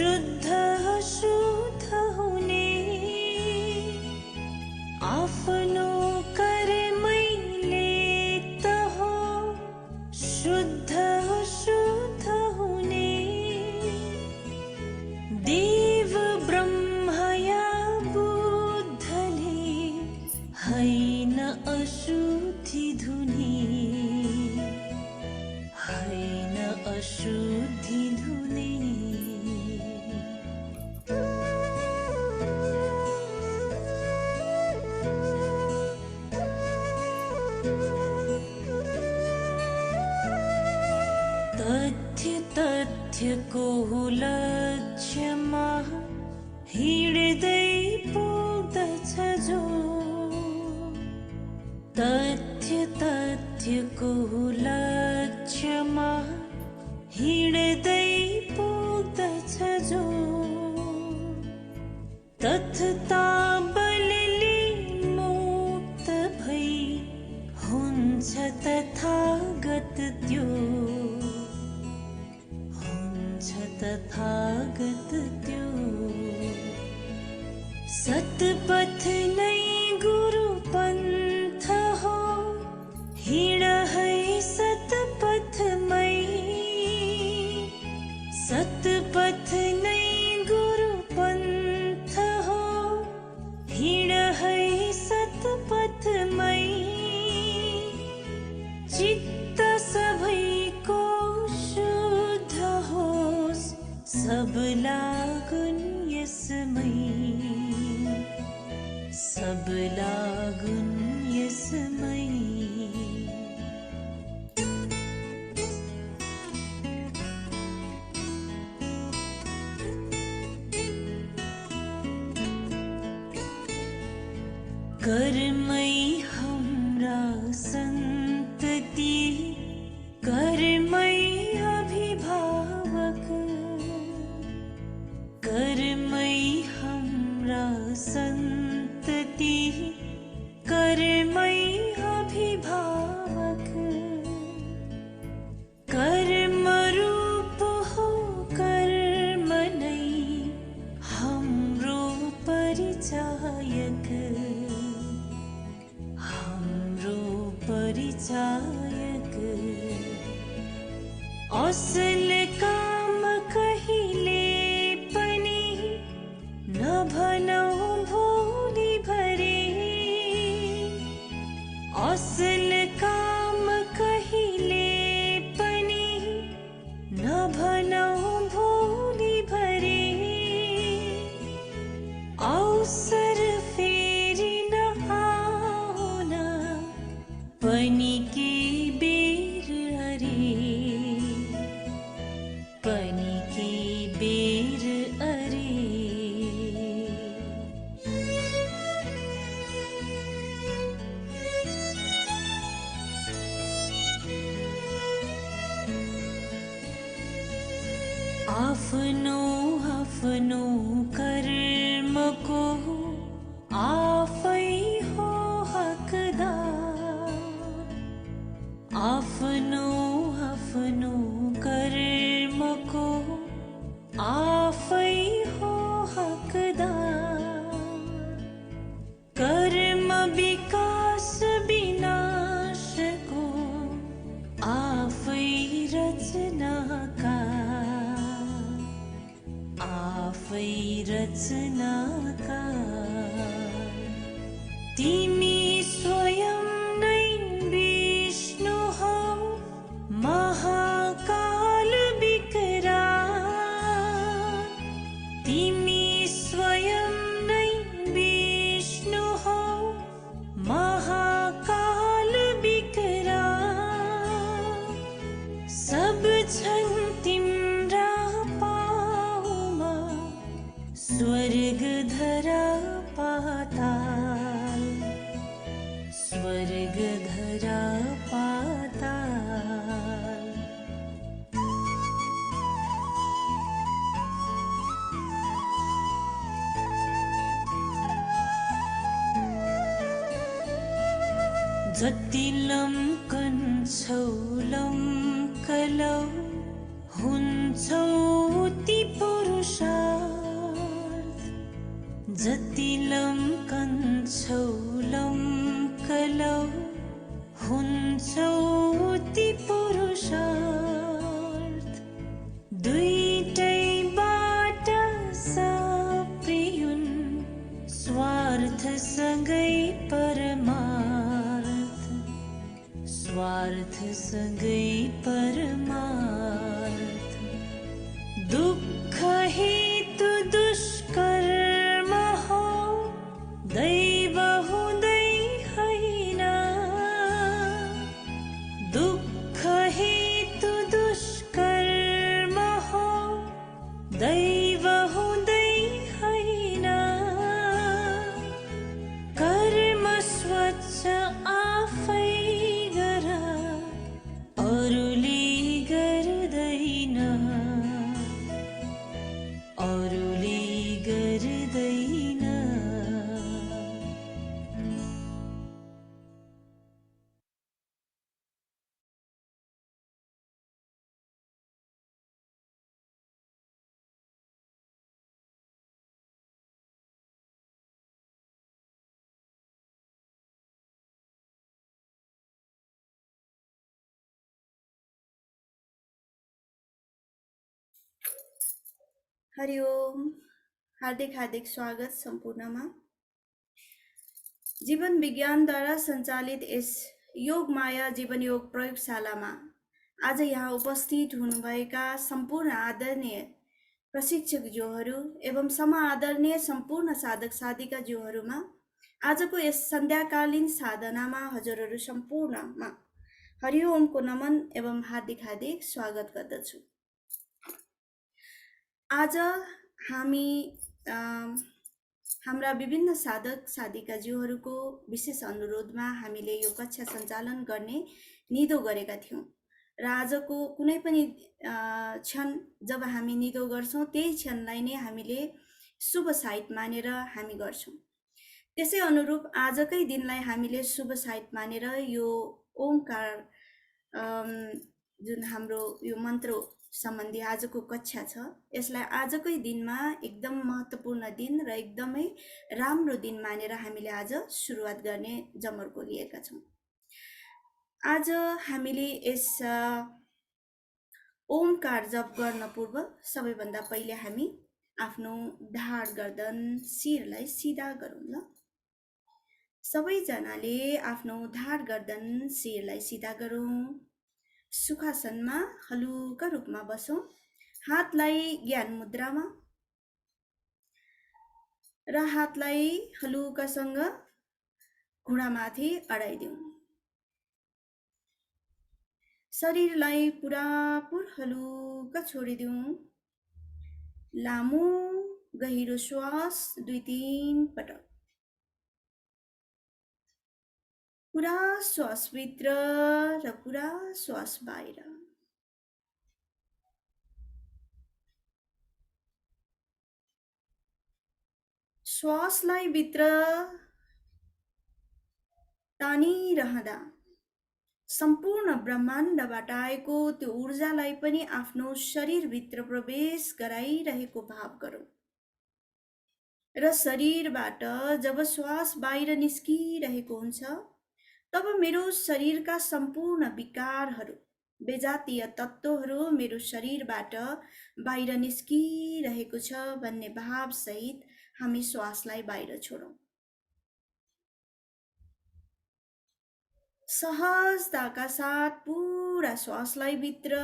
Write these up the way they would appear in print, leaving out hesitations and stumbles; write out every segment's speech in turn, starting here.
शुद्ध शुद्ध हुने आफ्नो कर्मैले त हो शुद्ध शुद्ध हुने देव ब्रह्मया बुद्धले हैन अशुद्धि धुने हैन अशुद्धि धुने तथ्यको लक्ष्यमा हिँड्दै पुग्दछ जो तथ्यको लक्ष्यमा हिँड्दै पुग्दछ जो तथता बलले मुक्त भई हुन्छ तथागत त्यो तथागत त्यो सतपथ नै गुरु पंथ हो हिँड है सतपथमै सतपथ नै गुरु पंथ हो हिँड है सतपथमै चित्त सबैको सब लागुन यसमै सब लागुन यसमै कर्मै हाम्रा सन्तति कर्मै अभिभावक कर्मै हाम्रा सन्तति कर्मै अभिभावक कर्म रूप हो कर्म नै हाम्रो परिचायक हाम्रो परिचायक असल काम कहिले नभनौ भोलि भरे असल काम कहिले पनि नभनौ भोलि भरे अवसर फेरि नआउन पनि के बेर अरे पनि के बेर अरे आफ्नो आफ्नो कर्मको आफै हो हकदार आफ्नो आफ्नो कर्मको आफै हो हकदार कर्म विकास विनाशको आफै रचनाकार आफै रचनाकार तिमी स्वयं नै विष्णु हौ महाकाल विकराल तिमी स्वयं नै विष्णु हौ महाकाल विकराल सब छन् तिम्रा पाउमा स्वर्ग धरा पाताल स्वर्ग धरा पाताल जति लम्कन्छौ लम्कलौ हुन्छौ ती पुरुषा जति लम्कन्छौ लम्कलौ हुन्छौ ती पुरुषार्थ दुईटैबाट सप्रियुन् स्वार्थसँगै परमार्थ स्वार्थसँगै परमार्थ दुःख हेतु दुष्कर्म हो दैव हुँदै होइन दुःख हेतु दुष्कर्म हो दैव हुँदै होइन कर्म स्वच्छ आफै गर अरूले गर्दैन अरूले गर्दैन हरि ओम हार्दिक हार्दिक स्वागत सम्पूर्णमा जीवन विज्ञानद्वारा सञ्चालित यस योग माया जीवन योग प्रयोगशालामा आज यहाँ उपस्थित हुनुभएका सम्पूर्ण आदरणीय प्रशिक्षकज्यूहरू एवं समाआदरणीय सम्पूर्ण साधक साधिकाज्यूहरूमा आजको यस सन्ध्याकालीन साधनामा हजुरहरू सम्पूर्णमा हरि ओमको नमन एवं हार्दिक हार्दिक स्वागत गर्दछु। आज हामी हाम्रा विभिन्न साधक साधिकाज्यूहरूको विशेष अनुरोधमा हामीले यो कक्षा सञ्चालन गर्ने निधो गरेका थियौँ र आजको कुनै पनि क्षण जब हामी निधो गर्छौँ त्यही क्षणलाई नै हामीले शुभ साइत मानेर हामी गर्छौँ। त्यसै अनुरूप आजकै दिनलाई हामीले शुभ साइत मानेर यो ओमकार जुन हाम्रो यो मन्त्र सम्बन्धी आजको कक्षा छ यसलाई आजकै दिनमा एकदम महत्त्वपूर्ण दिन र एकदमै राम्रो दिन मानेर हामीले आज सुरुवात गर्ने जमर्को लिएका छौँ। आज हामीले यस ओमकार जप गर्न पूर्व सबैभन्दा पहिले हामी आफ्नो ढाड गर्दन शिरलाई सिधा गरौँ ल। सबैजनाले आफ्नो ढाड गर्दन शिरलाई सिधा गरौँ। सुखासनमा हलुका रूपमा बसौँ। हातलाई ज्ञान मुद्रामा र हातलाई हलुकासँग घुँडामाथि अडाइदिउँ। शरीरलाई पुरापुर हलुका छोडिदिउँ। लामो गहिरो श्वास 2-3 पटक। पुरा श्वास भित्र र पुरा श्वास बाहिर। श्वासलाई भित्र तानिरहँदा सम्पूर्ण ब्रह्माण्डबाट आएको त्यो ऊर्जालाई पनि आफ्नो शरीरभित्र प्रवेश गराइरहेको भाव गरौँ र शरीरबाट जब श्वास बाहिर निस्किरहेको हुन्छ तब मेरो शरीरका सम्पूर्ण विकारहरू बेजातीय तत्त्वहरू मेरो शरीरबाट बाहिर निस्किरहेको छ भन्ने भावसहित हामी श्वासलाई बाहिर छोडौँ। सहजताका साथ पुरा श्वासलाई भित्र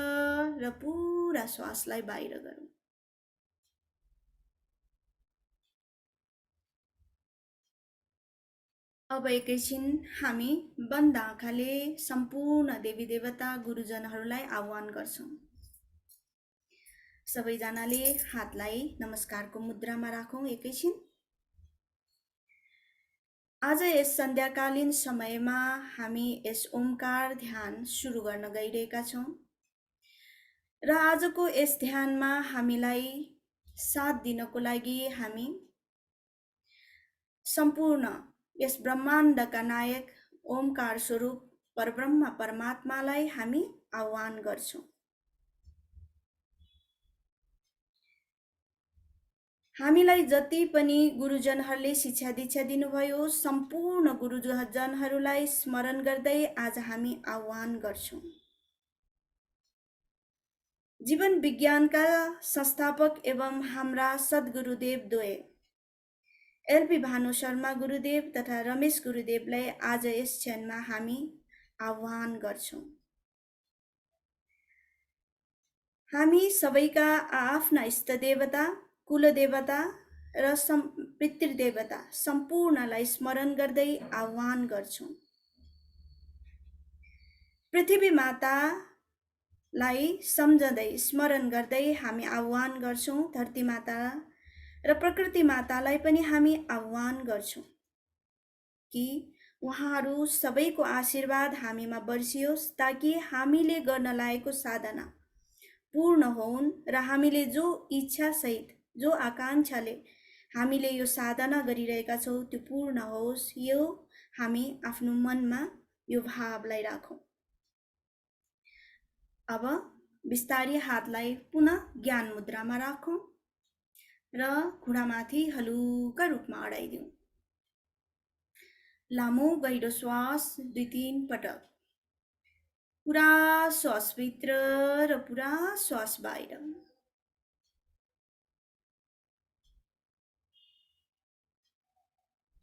र पुरा श्वासलाई बाहिर गरौँ। अब एकैछिन हामी बन्द आँखाले सम्पूर्ण देवी देवता गुरुजनहरूलाई आह्वान गर्छौँ। सबैजनाले हातलाई नमस्कारको मुद्रामा राखौँ। एकैछिन आज यस सन्ध्याकालीन समयमा हामी यस ओमकार ध्यान सुरु गर्न गइरहेका छौँ र आजको यस ध्यानमा हामीलाई साथ दिनको लागि हामी सम्पूर्ण यस ब्रह्माण्डका नायक ओमकार स्वरूप परब्रह्म परमात्मालाई हामी आह्वान गर्छौँ। हामीलाई जति पनि गुरुजनहरूले शिक्षा दीक्षा दिनुभयो सम्पूर्ण गुरुजनहरूलाई स्मरण गर्दै आज हामी आह्वान गर्छौं। जीवन विज्ञानका संस्थापक एवं हाम्रा सद्गुरुदेव द्वय एलपी भानु शर्मा गुरुदेव तथा रमेश गुरुदेवलाई आज यस क्षणमा हामी आह्वान गर्छौं। हामी सबैका आफ्ना इष्टदेवता, कुलदेवता र पितृदेवता सम्पूर्णलाई स्मरण गर्दै आह्वान गर्छौं। पृथ्वी मातालाई सम्झँदै स्मरण गर्दै हामी आह्वान गर्छौं। धरती माता र प्रकृति मातालाई पनि हामी आह्वान गर्छौं कि उहाँहरू सबैको आशीर्वाद हामीमा बर्सियोस् ताकि हामीले गर्न लागेको साधना पूर्ण होउन् र हामीले जो इच्छा सहित जो आकांक्षाले हामीले यो साधना गरिरहेका छौं त्यो पूर्ण होस्। यो हामी आफ्नो मनमा यो भावलाई राखौं। अब बिस्तारै हातलाई पुनः ज्ञान मुद्रामा राखौं र घुँडामाथि हलुका रूपमा अडाइदिउँ। लामो गहिरो श्वास 2-3 पटक, पुरा श्वास भित्र र पुरा श्वास बाहिर।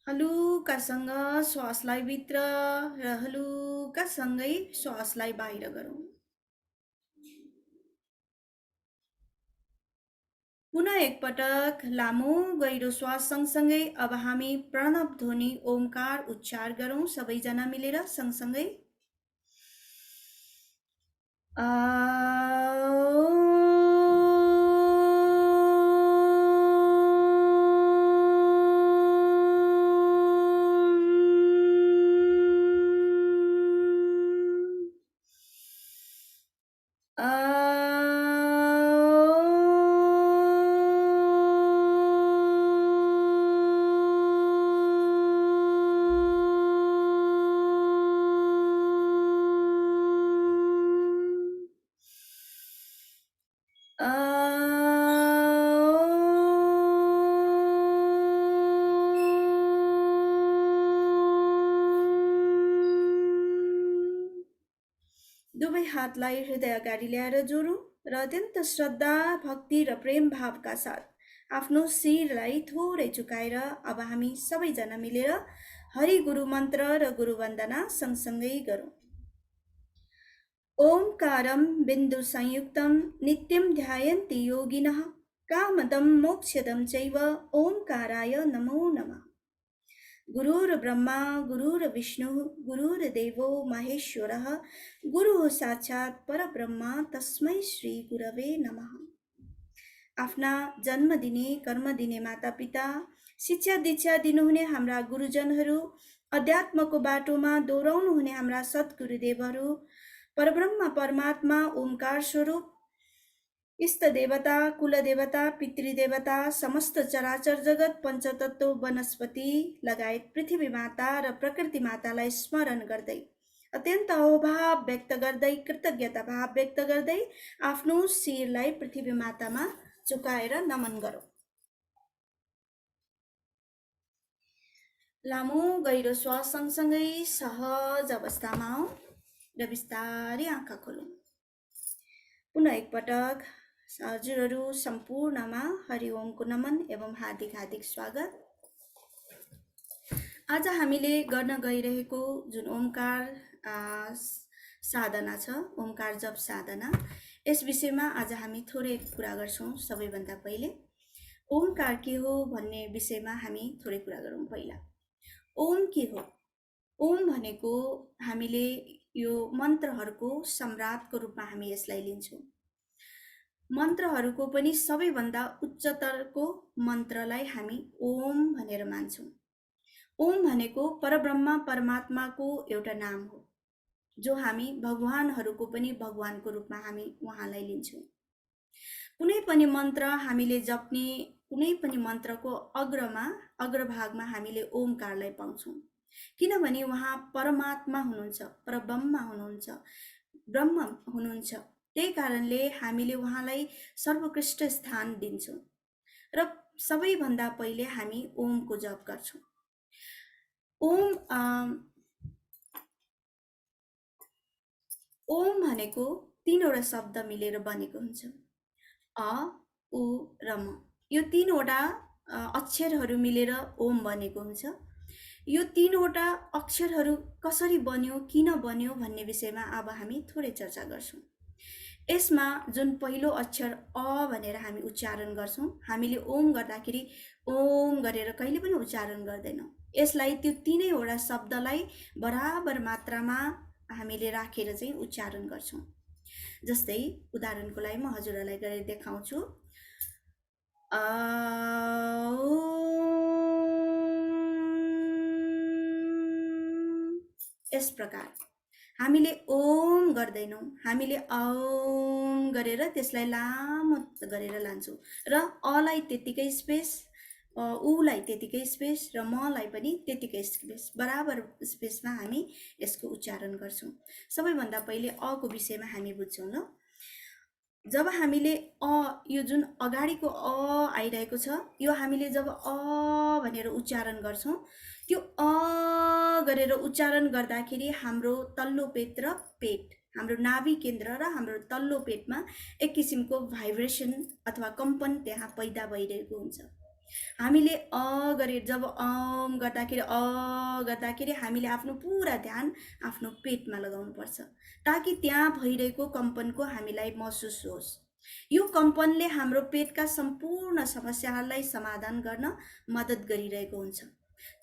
हलुकासँग श्वासलाई भित्र र हलुकासँगै श्वासलाई बाहिर गरौँ। पुनः एक पटक लामो गहिरो श्वास सँगसँगै अब हामी प्रणव ध्वनि ओमकार उच्चार गरौँ सबैजना मिलेर सँगसँगै। दुवै हातलाई हृदय अगाडि ल्याएर जोडौँ र अत्यन्त श्रद्धा, भक्ति र प्रेम भावका साथ आफ्नो शिरलाई थोरै झुकाएर अब हामी सबैजना मिलेर हरि गुरु मन्त्र र गुरु वन्दना सँगसँगै गरौँ। ओमकारं बिन्दु संयुक्तं नित्यं ध्यायन्ति योगिनः कामदं मोक्षदं चैव ओमकाराय नमो नमः। गुरुर्ब्रह्मा गुरुर्विष्णुः गुरुर्देवो महेश्वरः गुरुः साक्षात् परब्रह्म तस्मै श्री गुरवे नमः। आफ्ना जन्म दिने कर्म दिने माता पिता, शिक्षा दीक्षा दिनुहुने हाम्रा गुरुजनहरू, अध्यात्मको बाटोमा दोहोऱ्याउनु हुने हाम्रा सद्गुरुदेवहरू, परब्रह्म परमात्मा ओमकार स्वरूप इष्ट देवता, कुलदेवता, पितृदेवता, समस्त चराचर जगत, पञ्चतत्व, वनस्पति लगायत पृथ्वी माता र प्रकृति मातालाई स्मरण गर्दै अत्यन्त अहोभाव व्यक्त गर्दै कृतज्ञता भाव व्यक्त गर्दै आफ्नो शिरलाई पृथ्वी मातामा झुकाएर नमन गरौँ। लामो गहिरो श्वास सँगसँगै सहज अवस्थामा आऊ र बिस्तारै आँखा खोलौँ। पुनः एक पटक हजुरहरू सम्पूर्णमा हरि ओमको नमन एवं हार्दिक हार्दिक स्वागत। आज हामीले गर्न गइरहेको जुन ओमकार साधना छ, ओमकार जप साधना, यस विषयमा आज हामी थोरै कुरा गर्छौं। सबैभन्दा पहिले ओमकार के हो भन्ने विषयमा हामी थोरै कुरा गरौँ। पहिला ओम के हो? ओम भनेको हामीले यो मन्त्रहरूको सम्राटको रूपमा हामी यसलाई लिन्छौं। मन्त्रहरूको पनि सबैभन्दा उच्चतरको मन्त्रलाई हामी ओम भनेर मान्छौं। ओम भनेको परब्रह्म परमात्माको एउटा नाम हो, जो हामी भगवानहरूको पनि भगवानको रूपमा हामी उहाँलाई लिन्छौं। कुनै पनि मन्त्र हामीले जप्ने कुनै पनि मन्त्रको अग्रभागमा हामीले ओमकारलाई पाउँछौं, किनभने उहाँ परमात्मा हुनुहुन्छ, परब्रह्म हुनुहुन्छ, ब्रह्म हुनुहुन्छ। त्यही कारणले हामीले उहाँलाई सर्वोत्कृष्ट स्थान दिन्छौं। र सबैभन्दा पहिले हामी ओमको जप गर्छौँ। ओम ओम भनेको तीनवटा शब्द मिलेर बनेको हुन्छ, अ, उ र म। यो तीनवटा अक्षरहरू मिलेर ओम बनेको हुन्छ। यो तीनवटा अक्षरहरू कसरी बन्यो, किन बन्यो भन्ने विषयमा अब हामी थोरै चर्चा गर्छौँ। यसमा जुन पहिलो अक्षर अ भनेर हामी उच्चारण गर्छौँ, हामीले ओम गर्दाखेरि ओम गरेर कहिले पनि उच्चारण गर्दैनौँ। यसलाई त्यो तीनैवटा शब्दलाई बराबर मात्रामा हामीले राखेर चाहिँ उच्चारण गर्छौँ। जस्तै उदाहरणको लागि म हजुरहरूलाई गरेर देखाउँछु। यस प्रकार हामीले ओम गर्दैनौँ, हामीले औम गरेर त्यसलाई लामो गरेर लान्छौँ र अलाई त्यतिकै स्पेस, उलाई त्यतिकै स्पेस र मलाई पनि त्यतिकै स्पेस, बराबर स्पेसमा हामी यसको उच्चारण गर्छौँ। सबैभन्दा पहिले अको विषयमा हामी बुझ्छौँ ल। जब हामीले यो जुन अगाडिको आइरहेको छ, यो हामीले जब भनेर उच्चारण गर्छौँ, त्यो गरेर उच्चारण गर्दाखेरि हाम्रो तल्लो पेट र पेट, हाम्रो नाभि केन्द्र र हाम्रो तल्लो पेटमा एक किसिमको भाइब्रेसन अथवा कम्पन त्यहाँ पैदा भइरहेको हुन्छ। हामीले गरेर जब गर्दाखेरि हामीले आफ्नो पुरा ध्यान आफ्नो पेटमा लगाउनुपर्छ, ताकि त्यहाँ भइरहेको कम्पनको हामीलाई महसुस होस्। यो कम्पनले हाम्रो पेटका सम्पूर्ण समस्याहरूलाई समाधान गर्न मद्दत गरिरहेको हुन्छ।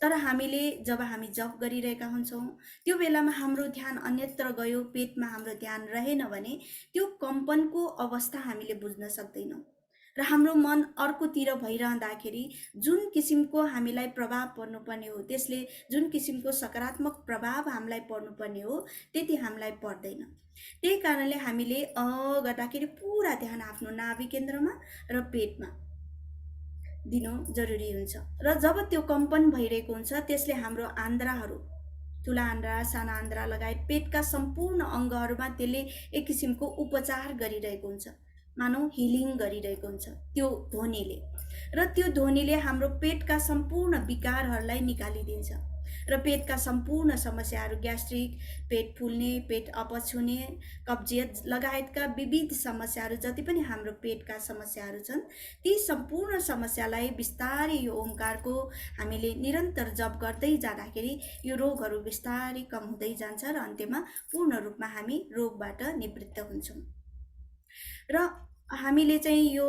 तर हामीले जब हामी जप गरिरहेका हुन्छौँ, त्यो बेलामा हाम्रो ध्यान अन्यत्र गयो, पेटमा हाम्रो ध्यान रहेन भने त्यो कम्पनको अवस्था हामीले बुझ्न सक्दैनौँ र हाम्रो मन अर्कोतिर भइरहँदाखेरि जुन किसिमको हामीलाई प्रभाव पर्नुपर्ने हो, त्यसले जुन किसिमको सकारात्मक प्रभाव हामीलाई पर्नुपर्ने हो, त्यति हामीलाई पर्दैन। त्यही कारणले हामीले गर्दाखेरि पुरा ध्यान आफ्नो नाभि केन्द्रमा र पेटमा दिनु जरुरी हुन्छ। र जब त्यो कम्पन भइरहेको हुन्छ, त्यसले हाम्रो आन्द्राहरू, ठुला आन्द्रा, साना आन्द्रा लगायत पेटका सम्पूर्ण अङ्गहरूमा त्यसले एक किसिमको उपचार गरिरहेको हुन्छ, मानौ हिलिङ गरिरहेको हुन्छ त्यो ध्वनिले। र त्यो ध्वनिले हाम्रो पेटका सम्पूर्ण विकारहरूलाई निकालिदिन्छ र पेटका सम्पूर्ण समस्याहरू, ग्यास्ट्रिक, पेट फुल्ने, पेट अपच हुने, कब्जियत लगायतका विविध समस्याहरू, जति पनि हाम्रो पेटका समस्याहरू छन्, ती सम्पूर्ण समस्यालाई बिस्तारै यो ओमकारको हामीले निरन्तर जप गर्दै जाँदाखेरि यो रोगहरू बिस्तारै कम हुँदै जान्छ र अन्त्यमा पूर्ण रूपमा हामी रोगबाट निवृत्त हुन्छौँ। र हामीले चाहिँ यो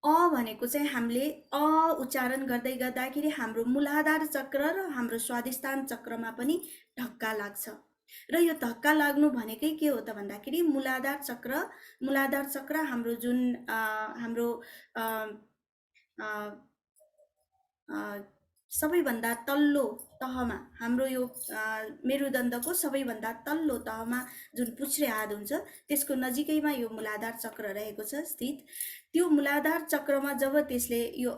भनेको चाहिँ हामीले उच्चारण गर्दै गर्दाखेरि हाम्रो मूलाधार चक्र र हाम्रो स्वादिष्ठान चक्रमा पनि धक्का लाग्छ। र यो धक्का लाग्नु भनेकै के हो त भन्दाखेरि मूलाधार चक्र हाम्रो जुन हाम्रो सबैभन्दा तल्लो तहमा, हाम्रो यो मेरुदण्डको सबैभन्दा तल्लो तहमा जुन पुच्छ्रे हाड हुन्छ, त्यसको नजिकैमा यो मूलाधार चक्र रहेको छ स्थित। त्यो मूलाधार चक्रमा जब त्यसले यो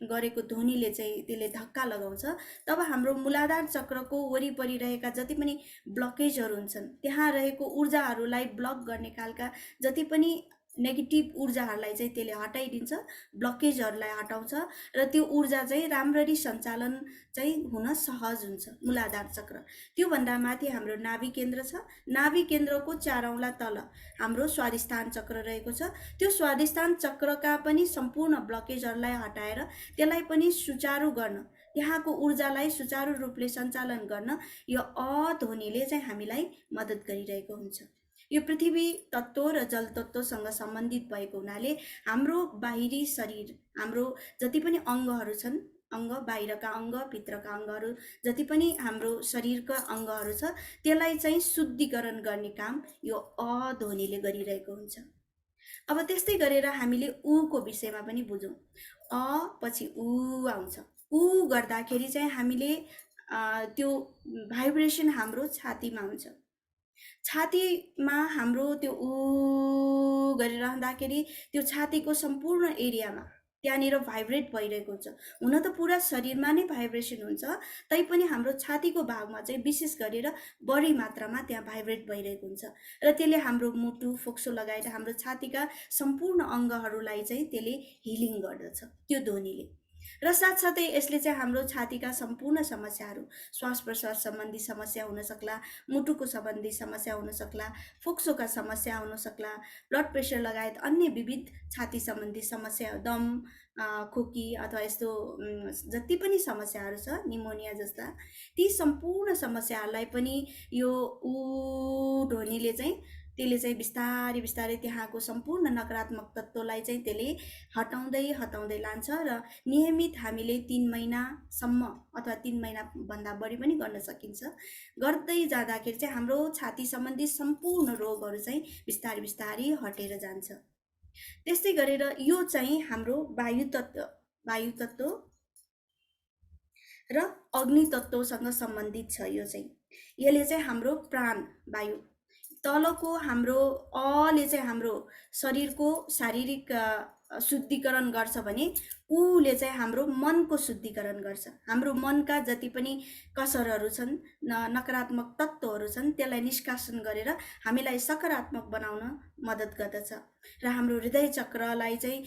गरेको ध्वनिले चाहिँ त्यसले धक्का लगाउँछ, तब हाम्रो मूलाधार चक्रको वरिपरि रहेका जति पनि ब्लकेजहरू हुन्छन्, त्यहाँ रहेको ऊर्जाहरूलाई ब्लक गर्ने खालका जति पनि नेगेटिभ ऊर्जाहरूलाई चाहिँ त्यसले हटाइदिन्छ, ब्लकेजहरूलाई हटाउँछ र त्यो ऊर्जा चाहिँ राम्ररी सञ्चालन चाहिँ हुन सहज हुन्छ मूलाधार चक्र। त्योभन्दा माथि हाम्रो नाभि केन्द्र छ, नाभि केन्द्रको 4 औँला तल हाम्रो स्वादिष्ठान चक्र रहेको छ। त्यो स्वादिष्ठान चक्रका पनि सम्पूर्ण ब्लकेजहरूलाई हटाएर त्यसलाई पनि सुचारू गर्न, त्यहाँको ऊर्जालाई सुचारू रूपले सञ्चालन गर्न यो ध्वनिले चाहिँ हामीलाई मद्दत गरिरहेको हुन्छ। यो पृथ्वी तत्त्व र जल तत्त्वसँग सम्बन्धित भएको हुनाले हाम्रो बाहिरी शरीर, हाम्रो जति पनि अङ्गहरू छन्, बाहिरका अङ्ग, भित्रका अङ्गहरू, जति पनि हाम्रो शरीरका अङ्गहरू छ, त्यसलाई चाहिँ शुद्धिकरण गर्ने काम यो ध्वनिले गरिरहेको हुन्छ। अब त्यस्तै गरेर हामीले उको विषयमा पनि बुझौँ। पछि उ आउँछ। उ गर्दाखेरि चाहिँ हामीले त्यो भाइब्रेसन हाम्रो छातीमा हुन्छ। छातीमा हाम्रो त्यो उ गरिरहँदाखेरि त्यो छातीको सम्पूर्ण एरियामा त्यहाँनिर भाइब्रेट भइरहेको हुन्छ। हुन त पुरा शरीरमा नै भाइब्रेसन हुन्छ, तैपनि हाम्रो छातीको भागमा चाहिँ विशेष गरेर बढी मात्रामा त्यहाँ भाइब्रेट भइरहेको हुन्छ र त्यसले हाम्रो मुटु फोक्सो लगाएर हाम्रो छातीका सम्पूर्ण अङ्गहरूलाई चाहिँ त्यसले हिलिङ गर्दछ त्यो ध्वनिले। र साथसाथै यसले चाहिँ हाम्रो छातीका सम्पूर्ण समस्याहरू, श्वास प्रश्वास सम्बन्धी समस्या हुन सक्ला, मुटुको सम्बन्धी समस्या हुन सक्ला, फोक्सोका समस्या हुन सक्ला, ब्लड प्रेसर लगायत अन्य विविध छाती सम्बन्धी समस्या, दम, खोकी अथवा यस्तो जति पनि समस्याहरू छ, निमोनिया जस्ता, ती सम्पूर्ण समस्याहरूलाई पनि यो ऊ ध्वनिले चाहिँ त्यसले चाहिँ बिस्तारै बिस्तारै त्यहाँको सम्पूर्ण नकारात्मक तत्त्वलाई चाहिँ त्यसले हटाउँदै हटाउँदै लान्छ र नियमित हामीले 3 महिनासम्म अथवा 3 महिनाभन्दा बढी पनि गर्न सकिन्छ। गर्दै जाँदाखेरि चाहिँ हाम्रो छाती सम्बन्धी सम्पूर्ण रोगहरू चाहिँ बिस्तारै बिस्तारै हटेर जान्छ। त्यस्तै गरेर यो चाहिँ हाम्रो वायु तत्त्व र अग्नि तत्त्वसँग सम्बन्धित छ। यो चाहिँ यसले चाहिँ हाम्रो प्राण वायु, तलको हाम्रो अले चाहिँ हाम्रो शरीरको शारीरिक शुद्धिकरण गर्छ भने उले चाहिँ हाम्रो मनको शुद्धिकरण गर्छ। हाम्रो मनका जति पनि कसरहरू छन्, नकारात्मक तत्त्वहरू छन्, त्यसलाई निष्कासन गरेर हामीलाई सकारात्मक बनाउन मद्दत गर्दछ र हाम्रो हृदय चक्रलाई चाहिँ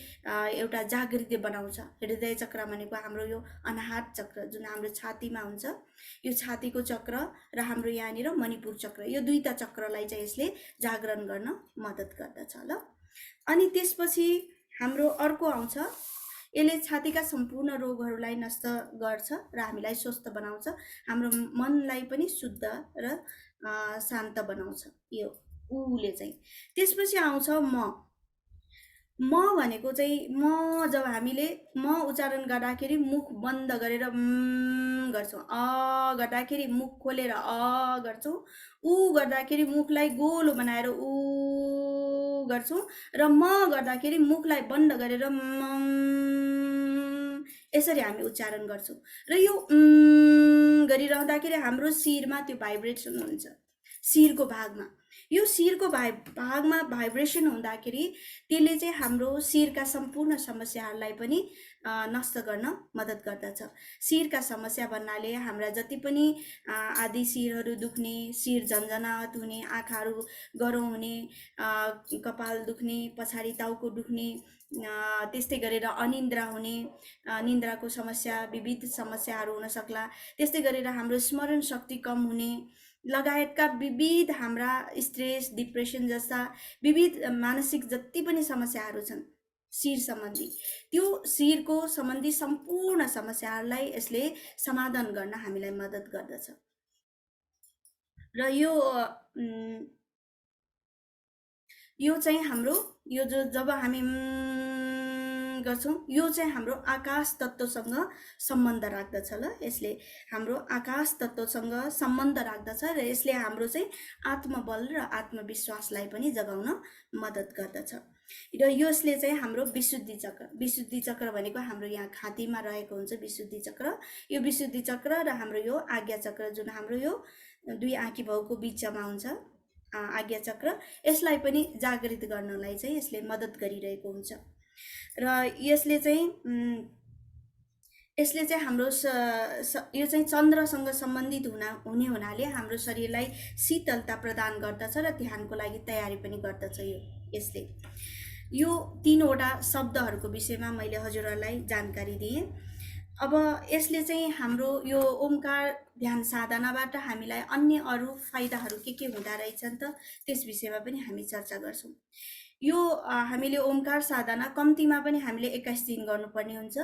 एउटा जागृति बनाउँछ। हृदय चक्र भनेको हाम्रो यो अनाहत चक्र जुन हाम्रो छातीमा हुन्छ, यो छातीको चक्र र हाम्रो यहाँनिर मणिपुर चक्र, यो दुईटा चक्रलाई चाहिँ यसले जागरण गर्न मद्दत गर्दछ ल। अनि त्यसपछि हाम्रो अर्को आउँछ, यसले छातीका सम्पूर्ण रोगहरूलाई नष्ट गर्छ र हामीलाई स्वस्थ बनाउँछ, हाम्रो मनलाई पनि शुद्ध र शान्त बनाउँछ यो उले चाहिँ। त्यसपछि आउँछ म भनेको चाहिँ जब हामीले उच्चारण गर्दाखेरि मुख बन्द गरेर गर्छौँ, अ गर्दाखेरि मुख खोलेर अ गर्छौँ, उ गर्दाखेरि मुखलाई गोलो बनाएर उ गर्छौँ र म गर्दाखेरि मुखलाई बन्द गरेर यसरी हामी उच्चारण गर्छौँ र यो गरिरहँदाखेरि हाम्रो शिरमा त्यो भाइब्रेसन हुन्छ। शिरको भागमा, यो शिरको भागमा भाइब्रेसन हुँदाखेरि त्यसले चाहिँ हाम्रो शिरका सम्पूर्ण समस्याहरूलाई पनि नष्ट गर्न मद्दत गर्दछ। शिरका समस्या भन्नाले हाम्रा जति पनि आदि शिरहरू दुख्ने, शिर झन्झनाहट हुने, आँखाहरू गह्रो हुने, कपाल दुख्ने, पछाडि टाउको दुख्ने, त्यस्तै गरेर अनिन्द्रा हुने, निन्द्राको समस्या, विविध समस्याहरू हुन सक्ला। त्यस्तै गरेर हाम्रो स्मरण शक्ति कम हुने लगायतका विविध हाम्रा स्ट्रेस, डिप्रेसन जस्ता विविध मानसिक जति पनि समस्याहरू छन् शिर सम्बन्धी, त्यो शिरको सम्बन्धी सम्पूर्ण समस्याहरूलाई यसले समाधान गर्न हामीलाई मद्दत गर्दछ। र यो चाहिँ हाम्रो यो जब हामी गर्छौँ, यो चाहिँ हाम्रो आकाश तत्त्वसँग सम्बन्ध राख्दछ ल। यसले हाम्रो आकाश तत्त्वसँग सम्बन्ध राख्दछ र यसले हाम्रो चाहिँ आत्मबल र आत्मविश्वासलाई पनि जगाउन मद्दत गर्दछ। र यसले चाहिँ हाम्रो विशुद्धि चक्र भनेको हाम्रो यहाँ घाँटीमा रहेको हुन्छ विशुद्धि चक्र। यो विशुद्धि चक्र र हाम्रो यो आज्ञा चक्र जुन हाम्रो यो दुई आँखी भाउको बिचमा हुन्छ आज्ञा चक्र, यसलाई पनि जागृत गर्नलाई चाहिँ यसले मद्दत गरिरहेको हुन्छ। र यसले चाहिँ हाम्रो यो चाहिँ चन्द्रसँग सम्बन्धित हुने हुनाले हाम्रो शरीरलाई शीतलता प्रदान गर्दछ र ध्यानको लागि तयारी पनि गर्दछ। यसले यो 3वटा शब्दहरूको विषयमा मैले हजुरहरूलाई जानकारी दिएँ। अब यसले चाहिँ हाम्रो यो ओमकार ध्यान साधनाबाट हामीलाई अन्य अरू फाइदाहरू के हुँदा रहेछन् त त्यस विषयमा पनि हामी चर्चा गर्छौँ। यो हामीले ओमकार साधना कम्तीमा पनि हामीले 21 दिन गर्नुपर्ने हुन्छ।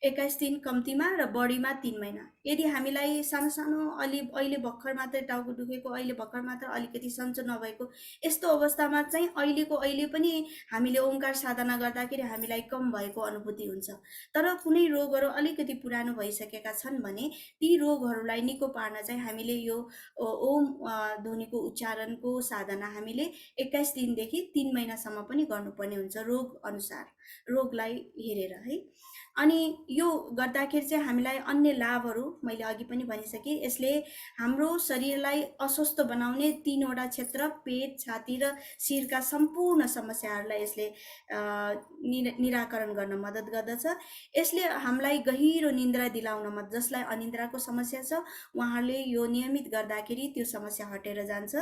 21 दिन कम्तीमा र बढीमा 3 महिना। यदि हामीलाई सानो सानो अहिले भर्खर मात्रै टाउको दुखेको, अहिले भर्खर मात्र अलिकति सन्चो नभएको यस्तो अवस्थामा चाहिँ अहिले पनि हामीले ओमकार साधना गर्दाखेरि हामीलाई कम भएको अनुभूति हुन्छ। तर कुनै रोगहरू अलिकति पुरानो भइसकेका छन् भने ती रोगहरूलाई निको पार्न चाहिँ हामीले यो ओम ध्वनिको उच्चारणको साधना हामीले 21 दिनदेखि 3 महिनासम्म अनुसारसम्म पनि गर्नुपर्ने हुन्छ, रोग अनुसार, रोगलाई हेरेर है। अनि यो गर्दाखेरि चाहिँ हामीलाई अन्य लाभहरू मैले अघि पनि भनिसकेँ। यसले हाम्रो शरीरलाई अस्वस्थ बनाउने 3वटा क्षेत्र, पेट, छाती र शिरका सम्पूर्ण समस्याहरूलाई यसले निराकरण गर्न मद्दत गर्दछ। यसले हामीलाई गहिरो निन्द्रा दिलाउनमा, जसलाई अनिन्द्राको समस्या छ उहाँहरूले यो नियमित गर्दाखेरि त्यो समस्या हटेर जान्छ।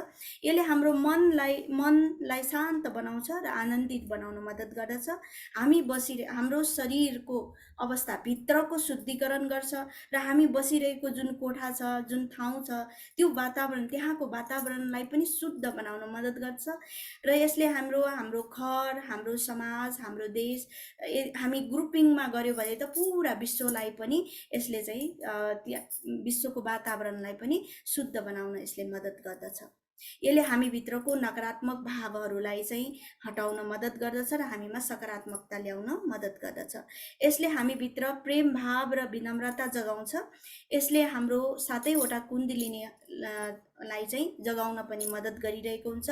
यसले हाम्रो मनलाई शान्त बनाउँछ र आनन्दित बनाउन मद्दत गर्दछ। हाम्रो शरीरको अवस्था भित्रको शुद्धिकरण गर्छ र हामी बसिरहेको जुन कोठा छ, जुन ठाउँ छ, त्यो वातावरण, त्यहाँको वातावरणलाई पनि शुद्ध बनाउन मद्दत गर्छ। र यसले हाम्रो घर, हाम्रो समाज, हाम्रो देश, हामी ग्रुपिङमा गऱ्यो भने त पुरा विश्वलाई पनि यसले चाहिँ विश्वको वातावरणलाई पनि शुद्ध बनाउन यसले मद्दत गर्दछ। यसले हामीभित्रको नकारात्मक भावहरूलाई चाहिँ हटाउन मद्दत गर्दछ र हामीमा सकारात्मकता ल्याउन मद्दत गर्दछ। यसले हामीभित्र प्रेम भाव र विनम्रता जगाउँछ। यसले हाम्रो 7वटा कुण्डलिनीलाई चाहिँ जगाउन पनि मद्दत गरिरहेको हुन्छ।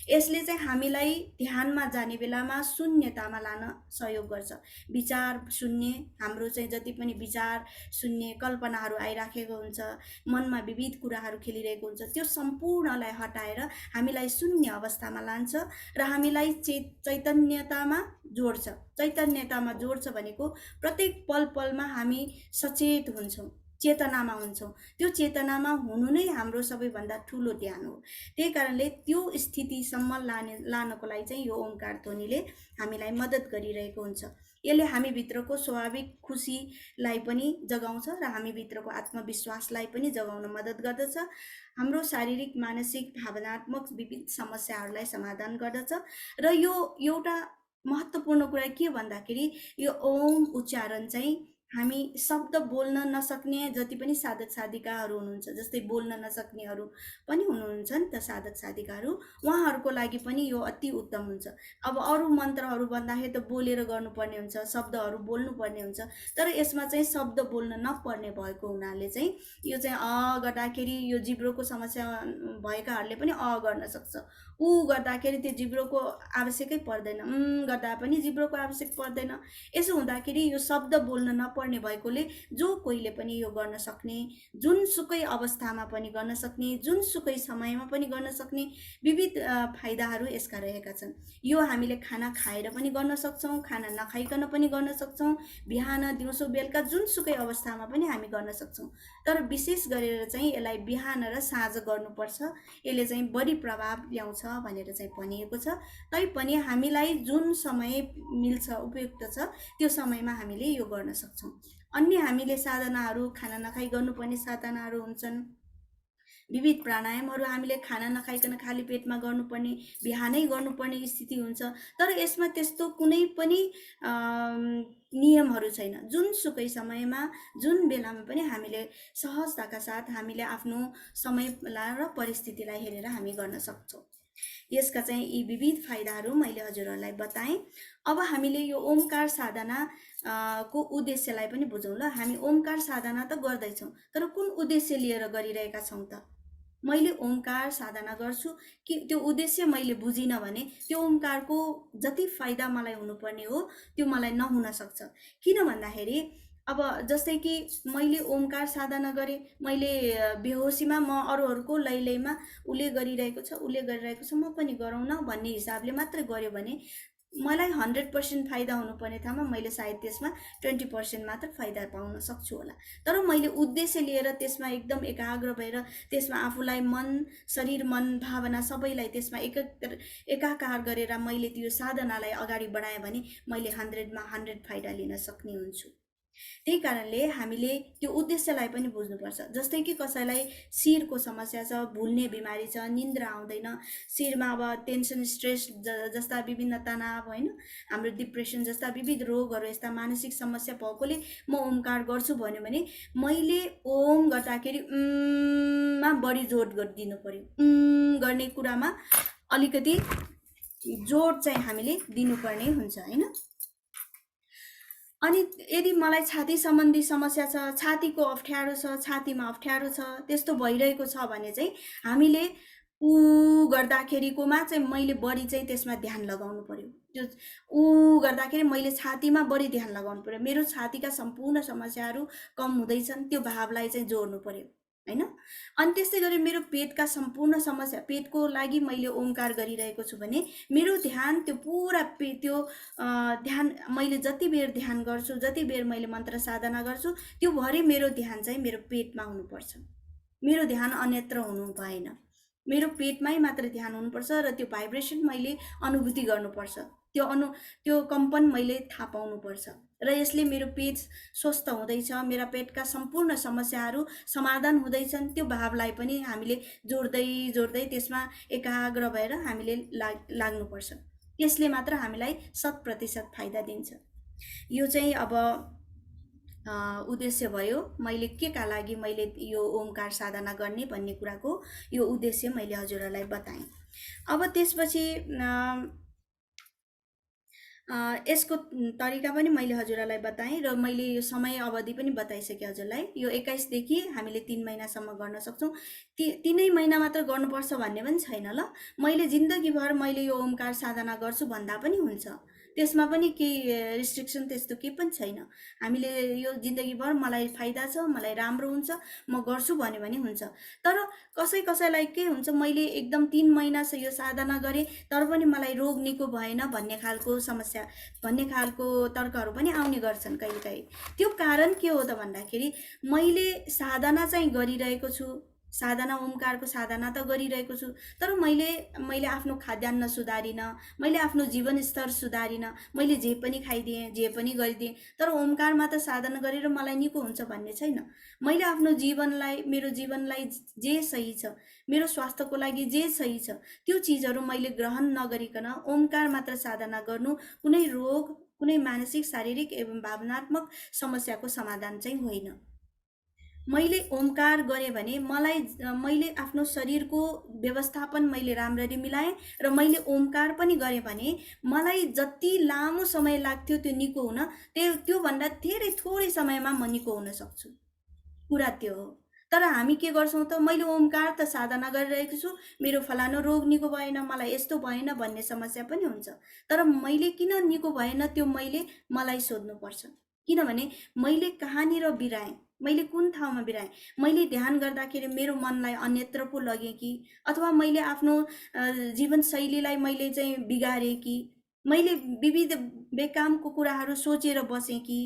यसले चाहिँ हामीलाई ध्यानमा जाने बेलामा शून्यतामा लान सहयोग गर्छ। विचार शून्य, हाम्रो चाहिँ जति पनि विचार शून्य कल्पनाहरू आइराखेको हुन्छ, मनमा विविध कुराहरू खेलिरहेको हुन्छ, त्यो सम्पूर्णलाई हटाएर हामीलाई शून्य अवस्थामा लान्छ र हामीलाई चैतन्यतामा जोड्छ। चैतन्यतामा जोड्छ भनेको प्रत्येक पलमा हामी सचेत हुन्छौँ, चेतनामा हुन्छौँ। त्यो चेतनामा हुनु नै हाम्रो सबैभन्दा ठुलो ध्यान हो। त्यही कारणले त्यो स्थितिसम्म लानको लागि चाहिँ यो ओमकार ध्वनिले हामीलाई मद्दत गरिरहेको हुन्छ। यसले हामीभित्रको स्वाभाविक खुसीलाई पनि जगाउँछ र हामीभित्रको आत्मविश्वासलाई पनि जगाउन मद्दत गर्दछ। हाम्रो शारीरिक, मानसिक, भावनात्मक विविध समस्याहरूलाई समाधान गर्दछ। र यो एउटा महत्त्वपूर्ण कुरा के भन्दाखेरि यो ओम उच्चारण चाहिँ हामी शब्द बोल्न नसक्ने जति पनि साधक साधिकाहरू हुनुहुन्छ, जस्तै बोल्न नसक्नेहरू पनि हुनुहुन्छ नि त साधक साधिकाहरू, उहाँहरूको लागि पनि यो अति उत्तम हुन्छ। अब अरू मन्त्रहरू भन्दाखेरि त बोलेर गर्नुपर्ने हुन्छ, शब्दहरू बोल्नुपर्ने हुन्छ, तर यसमा चाहिँ शब्द बोल्न नपर्ने भएको हुनाले चाहिँ यो चाहिँ गर्दाखेरि यो जिब्रोको समस्या भएकाहरूले पनि गर्न सक्छ। ऊ गर्दाखेरि त्यो जिब्रोको आवश्यकै पर्दैन, गर्दा पनि जिब्रोको आवश्यक पर्दैन। यसो हुँदाखेरि यो शब्द बोल्न नपर्ने भएकोले जो कोहीले पनि यो गर्न सक्ने, जुनसुकै अवस्थामा पनि गर्न सक्ने, जुनसुकै समयमा पनि गर्न सक्ने विविध फाइदाहरू यसका रहेका छन्। यो हामीले खाना खाएर पनि गर्न सक्छौँ, खाना नखाइकन पनि गर्न सक्छौँ, बिहान, दिउँसो, बेलुका जुनसुकै अवस्थामा पनि हामी गर्न सक्छौँ। तर विशेष गरेर चाहिँ यसलाई बिहान र साँझ गर्नुपर्छ। यसले चाहिँ बढी प्रभाव ल्याउँछ भनेर चाहिँ भनिएको छ। तैपनि हामीलाई जुन समय मिल्छ, उपयुक्त छ, त्यो समयमा हामीले यो गर्न सक्छौँ। अन्य हामीले साधनाहरू, खाना नखाइ गर्नुपर्ने साधनाहरू हुन्छन्। विविध प्राणायामहरू हामीले खाना नखाइकन खाली पेटमा गर्नुपर्ने, बिहानै गर्नुपर्ने स्थिति हुन्छ। तर यसमा त्यस्तो कुनै पनि नियमहरू छैन। जुनसुकै समयमा, जुन बेलामा पनि हामीले सहजताका साथ हामीले आफ्नो समयलाई र परिस्थितिलाई हेरेर हामी गर्न सक्छौँ। यसका चाहिँ यी विविध फाइदाहरू मैले हजुरहरूलाई बताएँ। अब हामीले यो ओमकार साधना को उद्देश्यलाई पनि बुझौँ ल। हामी ओमकार साधना त गर्दैछौँ, तर कुन उद्देश्य लिएर गरिरहेका छौँ त? मैले ओमकार साधना गर्छु कि त्यो उद्देश्य मैले बुझिनँ भने त्यो ओमकारको जति फाइदा मलाई हुनुपर्ने हो त्यो मलाई नहुन सक्छ। किन भन्दाखेरि अब जस्तै कि मैले ओमकार साधना गरेँ, मैले बेहोसीमा म अरूहरूको लैलैमा उसले गरिरहेको छ म पनि गरौँ न भन्ने हिसाबले मात्र गर्यो भने मलाई 100% फाइदा हुनुपर्ने ठाउँमा मैले सायद त्यसमा 20% मात्र फाइदा पाउन सक्छु होला। तर मैले उद्देश्य लिएर त्यसमा एकदम एकाग्र भएर त्यसमा आफूलाई मन, शरीर, मन, भावना सबैलाई त्यसमा एकाकार गरेर मैले त्यो साधनालाई अगाडि बढाएँ भने मैले 100मा 100 फाइदा लिन सक्ने हुन्छु। त्यही कारणले हामीले त्यो उद्देश्यलाई पनि बुझ्नुपर्छ। जस्तै कि कसैलाई शिरको समस्या छ, भुल्ने बिमारी छ, निन्द्रा आउँदैन, शिरमा अब टेन्सन, स्ट्रेस जस्ता विभिन्न तनाव, होइन, हाम्रो डिप्रेसन जस्ता विविध रोगहरू, यस्ता मानसिक समस्या भएकोले म ओमकार गर्छु भन्यो भने मैले ओम गर्दाखेरि मा बढी जोड गरिदिनु पर्यो। गर्ने कुरामा अलिकति जोड चाहिँ हामीले दिनुपर्ने हुन्छ, होइन। अनि यदि मलाई छाती सम्बन्धी समस्या छ, छातीको अप्ठ्यारो छ, छातीमा अप्ठ्यारो छ, त्यस्तो भइरहेको छ भने चाहिँ हामीले ऊ गर्दाखेरिकोमा चाहिँ मैले बढी चाहिँ त्यसमा ध्यान लगाउनु पर्यो। त्यो ऊ गर्दाखेरि मैले छातीमा बढी ध्यान लगाउनु पर्यो। मेरो छातीका सम्पूर्ण समस्याहरू कम हुँदैछन्, त्यो भावलाई चाहिँ जोड्नु पर्यो हैन। अनि त्यस्तै गरी मेरो पेटका सम्पूर्ण समस्या, पेटको लागि मैले ओमकार गरिरहेको छु भने मेरो ध्यान त्यो पुरा त्यो ध्यान मैले जति बेर ध्यान गर्छु, जति बेर मैले मन्त्र साधना गर्छु, त्यो भरि मेरो ध्यान चाहिँ मेरो पेटमा हुनुपर्छ। मेरो ध्यान अन्यत्र हुनु भएन। मेरो पेटमै मात्र ध्यान हुनुपर्छ र त्यो भाइब्रेसन मैले अनुभूति गर्नुपर्छ। त्यो कम्पन मैले थाहा पाउनुपर्छ र यसले मेरो पेट स्वस्थ हुँदैछ, मेरा पेटका सम्पूर्ण समस्याहरू समाधान हुँदैछन्, त्यो भावलाई पनि हामीले जोड्दै जोड्दै त्यसमा एकाग्र भएर हामीले लाग्नुपर्छ। त्यसले मात्र हामीलाई 100% फाइदा दिन्छ। यो चाहिँ अब उद्देश्य भयो। मैले के का लागि मैले यो ओमकार साधना गर्ने भन्ने कुराको यो उद्देश्य मैले हजुरहरूलाई बताएँ। अब त्यसपछि यसको तरिका पनि मैले हजुरहरूलाई बताएँ र मैले यो समय अवधि पनि बताइसकेँ हजुरलाई। यो 21 देखि हामीले 3 महिनासम्म गर्न सक्छौँ। तीनै महिना मात्र गर्नुपर्छ भन्ने पनि छैन ल। मैले जिन्दगीभर मैले यो ओमकार साधना गर्छु भन्दा पनि हुन्छ। त्यसमा पनि केही रिस्ट्रिक्सन त्यस्तो केही पनि छैन। हामीले यो जिन्दगीभर मलाई फाइदा छ, मलाई राम्रो हुन्छ, म गर्छु भन्यो भने हुन्छ। तर कसैलाई के हुन्छ, मैले एकदम 3 महिना से यो साधना गरेँ तर पनि मलाई रोग निको भएन भन्ने खालको समस्या, भन्ने खालको तर्कहरू पनि आउने गर्छन् कहिलेकाहीँ। त्यो कारण के हो त भन्दाखेरि मैले साधना चाहिँ गरिरहेको छु, साधना ओमकारको साधना त गरिरहेको छु, तर मैले आफ्नो खाद्यान्न सुधारिन, मैले आफ्नो जीवनस्तर सुधारिन, मैले जे पनि खाइदिएँ, जे पनि गरिदिएँ, तर ओमकारमा त साधना गरेर मलाई निको हुन्छ भन्ने छैन। मैले आफ्नो जीवनलाई, मेरो जीवनलाई जे सही छ, मेरो स्वास्थ्यको लागि जे सही छ, त्यो चिजहरू मैले ग्रहण नगरिकन ओमकार मात्र साधना गर्नु कुनै रोग, कुनै मानसिक, शारीरिक एवं भावनात्मक समस्याको समाधान चाहिँ होइन। मैले ओमकार गरेँ भने मैले आफ्नो शरीरको व्यवस्थापन मैले राम्ररी मिलाएँ र मैले ओमकार पनि गरेँ भने मलाई जति लामो समय लाग्थ्यो त्यो निको हुन, त्योभन्दा धेरै थोरै समयमा म निको हुन सक्छु। कुरा त्यो हो। तर हामी के गर्छौँ त, मैले ओमकार त साधना गरिरहेको छु, मेरो फलानो रोग निको भएन, मलाई यस्तो भएन भन्ने समस्या पनि हुन्छ। तर मैले किन निको भएन त्यो मलाई सोध्नुपर्छ। किनभने मैले कहाँनिर बिराएँ, मैले कुन ठाउँमा बिराएँ, मैले ध्यान गर्दाखेरि मेरो मनलाई अन्यत्र पो लगेँ कि, अथवा मैले आफ्नो जीवनशैलीलाई मैले चाहिँ बिगारेँ कि, मैले विविध बेकामको कुराहरू सोचेर बसेँ कि,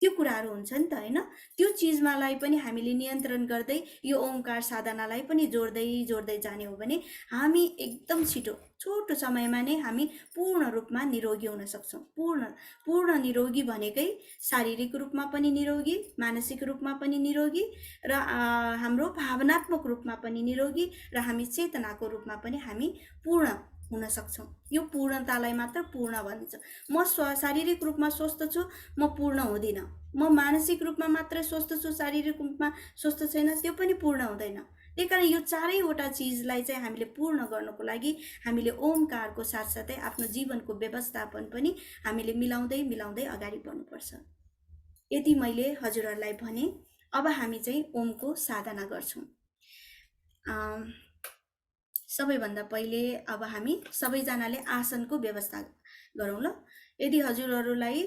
त्यो कुराहरू हुन्छ नि त हैन। त्यो चिजमालाई पनि हामीले नियन्त्रण गर्दै यो ओमकार साधनालाई पनि जोड्दै जोड्दै जाने हो भने हामी एकदम छिटो छोटो समयमा नै हामी पूर्ण रूपमा निरोगी हुन सक्छौँ। पूर्ण निरोगी भनेकै शारीरिक रूपमा पनि निरोगी, मानसिक रूपमा पनि निरोगी र हाम्रो भावनात्मक रूपमा पनि निरोगी र हामी चेतनाको रूपमा पनि हामी पूर्ण हुन सक्छौँ। यो पूर्णतालाई मात्र पूर्ण भनिन्छ। म शारीरिक रूपमा स्वस्थ छु, म पूर्ण हुँदिन। म मानसिक रूपमा मात्र स्वस्थ छु, शारीरिक रूपमा स्वस्थ छैन, त्यो पनि पूर्ण हुँदैन। त्यही कारण यो चारैवटा चिजलाई चाहिँ हामीले पूर्ण गर्नको लागि हामीले ओमकारको साथसाथै आफ्नो जीवनको व्यवस्थापन पनि हामीले मिलाउँदै मिलाउँदै अगाडि बढ्नुपर्छ। यति मैले हजुरहरूलाई भने। अब हामी चाहिँ ओमको साधना गर्छौँ। सबैभन्दा पहिले अब हामी सबैजनाले आसनको व्यवस्था गरौँ ल। यदि हजुरहरूलाई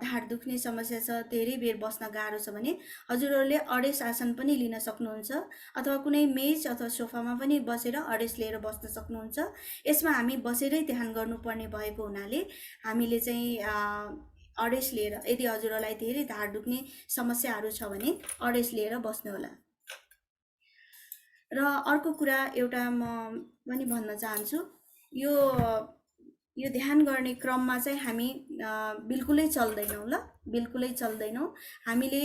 ढाड दुख्ने समस्या छ, धेरै बेर बस्न गाह्रो छ भने हजुरहरूले अडेस आसन पनि लिन सक्नुहुन्छ, अथवा कुनै मेज अथवा सोफामा पनि बसेर अडेस लिएर बस्न सक्नुहुन्छ। यसमा हामी बसेरै ध्यान गर्नुपर्ने भएको हुनाले हामीले चाहिँ अडेस लिएर, यदि हजुरहरूलाई धेरै ढाड दुख्ने समस्याहरू छ भने अडेस लिएर बस्नु होला। र अर्को कुरा एउटा म पनि भन्न चाहन्छु, यो ध्यान गर्ने क्रममा चाहिँ हामी बिल्कुलै चल्दैनौँ ल, बिल्कुलै चल्दैनौँ। हामीले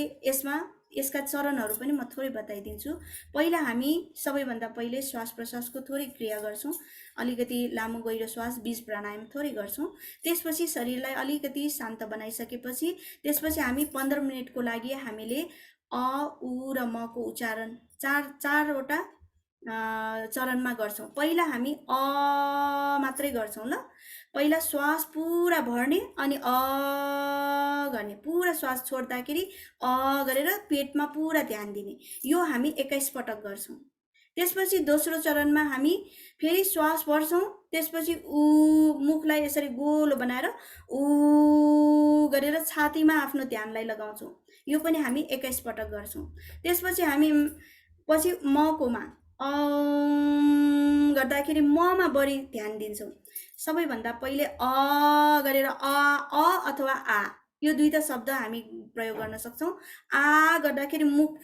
यसका चरणहरू पनि म थोरै बताइदिन्छु। पहिला हामी सबैभन्दा पहिले श्वास प्रश्वासको थोरै क्रिया गर्छौँ। अलिकति लामो गहिरो श्वास, 20 प्राणायाम थोरै गर्छौँ। त्यसपछि शरीरलाई अलिकति शान्त बनाइसकेपछि त्यसपछि हामी 15 मिनटको लागि हामीले अ, उ र म को उच्चारण चारवटा चरणमा गर्छौँ। पहिला हामी अ मात्रै गर्छौँ ल। पहिला श्वास पुरा भर्ने अनि अ गर्ने, पुरा श्वास छोड्दाखेरि अ गरेर पेटमा पुरा ध्यान दिने। यो हामी 21 पटक गर्छौँ। त्यसपछि दोस्रो चरणमा हामी फेरि श्वास भर्छौँ, त्यसपछि मुखलाई यसरी गोलो बनाएर गरेर छातीमा आफ्नो ध्यानलाई लगाउँछौँ। यो पनि हामी 21 पटक गर्छौँ। त्यसपछि हामी पछि मकोमा गर्दाखेरि ममा बढी ध्यान दिन्छौँ। सबैभन्दा पहिले गरेर अथवा आ, यो दुईटा शब्द हामी प्रयोग गर्न सक्छौँ। आ गर्दाखेरि मुख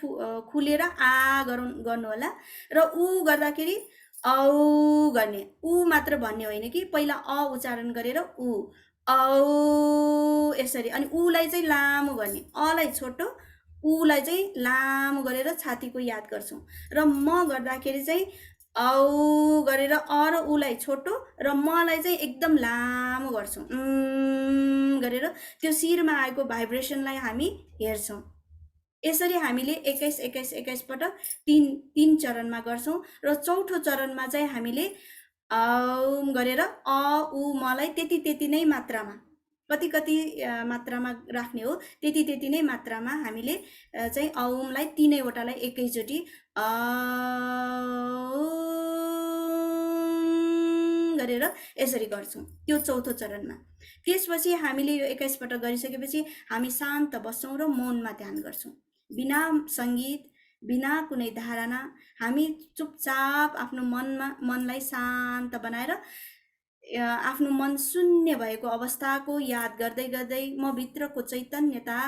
खुलेर आ गर्नु होला र उ गर्दाखेरि औ गर्ने। उ मात्र भन्ने होइन कि, पहिला अ उच्चारण गरेर उ औ यसरी, अनि उलाई चाहिँ लामो गर्ने, अलाई छोटो, उलाई चाहिँ लामो गरेर छातीको याद गर्छौँ। र म गर्दाखेरि चाहिँ औ गरेर अ र उलाई छोटो र मलाई चाहिँ एकदम लामो गर्छौँ गरेर त्यो शिरमा आएको भाइब्रेसनलाई हामी हेर्छौँ। यसरी हामीले 21 पटक तीन चरणमा गर्छौँ। र चौथो चरणमा चाहिँ हामीले औम गरेर अ उ मलाई त्यति नै मात्रामा, कति मात्रामा राख्ने हो त्यति नै मात्रामा हामीले चाहिँ औमलाई तीनैवटालाई एकैचोटि गरेर यसरी गर्छौँ, त्यो चौथो चरणमा। त्यसपछि हामीले यो 21 पटक गरिसकेपछि हामी शान्त बस्छौँ र मौनमा ध्यान गर्छौँ। बिना सङ्गीत, बिना कुनै धारणा हामी चुपचाप आफ्नो मनलाई शान्त बनाएर आफ्नो मन शून्य भएको अवस्थाको याद गर्दै गर्दै म भित्रको चैतन्यता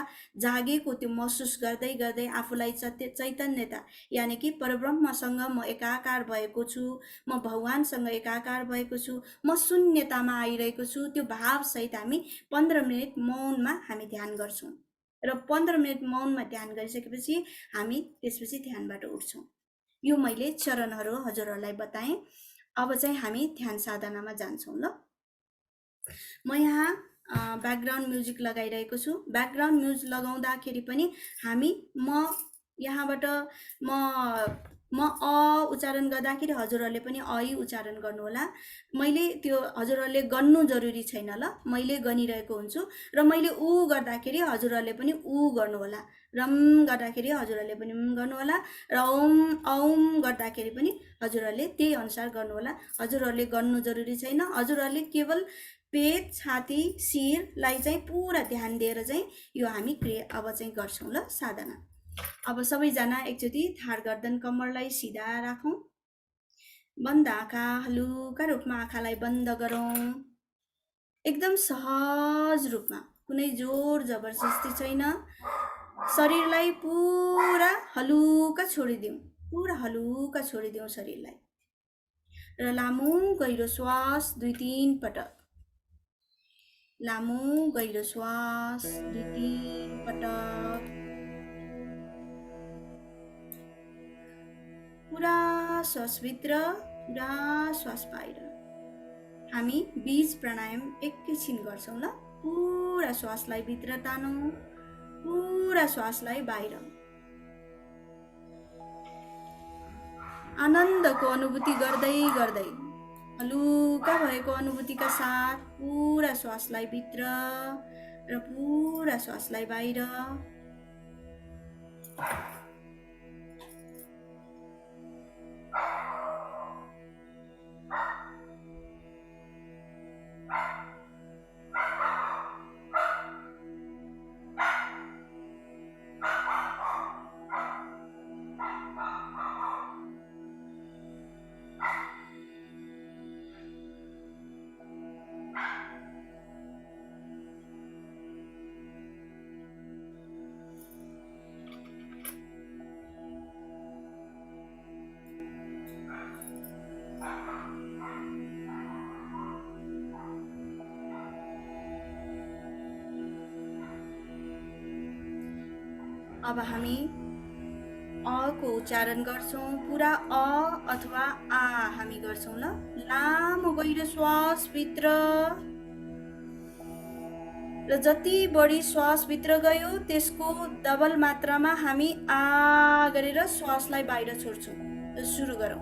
जागेको त्यो महसुस गर्दै गर्दै आफूलाई चैतन्यता यानि कि परब्रह्मसँग म एकाकार भएको छु, म भगवानसँग एकाकार भएको छु, म शून्यतामा आइरहेको छु, त्यो भावसहित हामी 15 मिनट मौनमा हामी ध्यान गर्छौँ। र 15 मिनट मौनमा ध्यान गरिसकेपछि हामी त्यसपछि ध्यानबाट उठ्छौँ। यो मैले चरणहरू हजुरहरूलाई बताएँ। अब चाहिँ हामी ध्यान साधनामा जान्छौँ। ल, म यहाँ ब्याकग्राउन्ड म्युजिक लगाइरहेको छु। ब्याकग्राउन्ड म्युजिक लगाउँदाखेरि पनि हामी यहाँबाट म अ उच्चारण गर्दाखेरि हजुरहरूले पनि ऐ उच्चारण गर्नुहोला। मैले त्यो हजुरहरूले गर्नु जरुरी छैन। ल, मैले गनिरहेको हुन्छु र मैले उ गर्दाखेरि हजुरहरूले पनि उ गर्नुहोला, रम गर्दाखेरि हजुरहरूले पनि गर्नुहोला, र औम गर्दाखेरि पनि हजुरहरूले त्यही अनुसार गर्नुहोला। हजुरहरूले गर्नु जरुरी छैन। हजुरहरूले केवल पेट, छाती, शिरलाई चाहिँ पुरा ध्यान दिएर चाहिँ यो हामी अब चाहिँ गर्छौँ। ल, साधना। अब सबैजना एकचोटि थार गर्दन कम्मरलाई सिधा राखौँ। बन्द आँखा, हलुका रूपमा आँखालाई बन्द गरौँ। एकदम सहज रूपमा, कुनै जोर जबरजस्ती छैन। शरीरलाई पुरा हलुका छोडिदिउँ, पुरा हलुका छोडिदिउँ शरीरलाई। र लामो गहिरो श्वास 2-3 पटक, लामो गहिरो श्वास 2-3 पटक। पुरा श्वास भित्र, पुरा श्वास बाहिर। हामी बीज प्राणायाम एकैछिन गर्छौँ। ल, पुरा श्वासलाई भित्र तानौँ, पुरा श्वासलाई बाहिर। आनन्दको अनुभूति गर्दै गर्दै, हलुका भएको अनुभूतिका साथ पुरा श्वासलाई भित्र र पुरा श्वासलाई बाहिर। अब हामी अ को उच्चारण गर्छौँ। पुरा अ अथवा आ हामी गर्छौँ। ल, लामो गहिरो श्वास भित्र, र जति बढी श्वास भित्र गयो त्यसको डबल मात्रामा हामी आ गरेर श्वासलाई बाहिर छोड्छौँ। र सुरु गरौँ।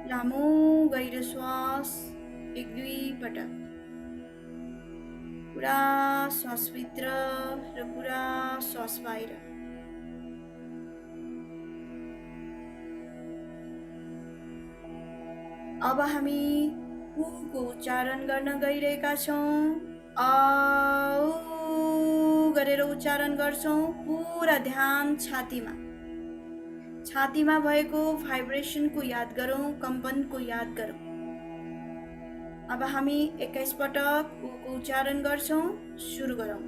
लामो गहिरो श्वास 1-2 पटक। पुरा श्वासभित्र र पुरा श्वास बाहिर। अब हामी ऊको उच्चारण गर्न गइरहेका छौँ। आ ऊ गरेर उच्चारण गर्छौँ। पुरा ध्यान छातीमा। छातीमा भएको भाइब्रेसनको याद गरौँ, कम्पनको याद गरौँ। अब हामी 21 पटक ऊको उच्चारण गर्छौँ। सुरु गरौँ।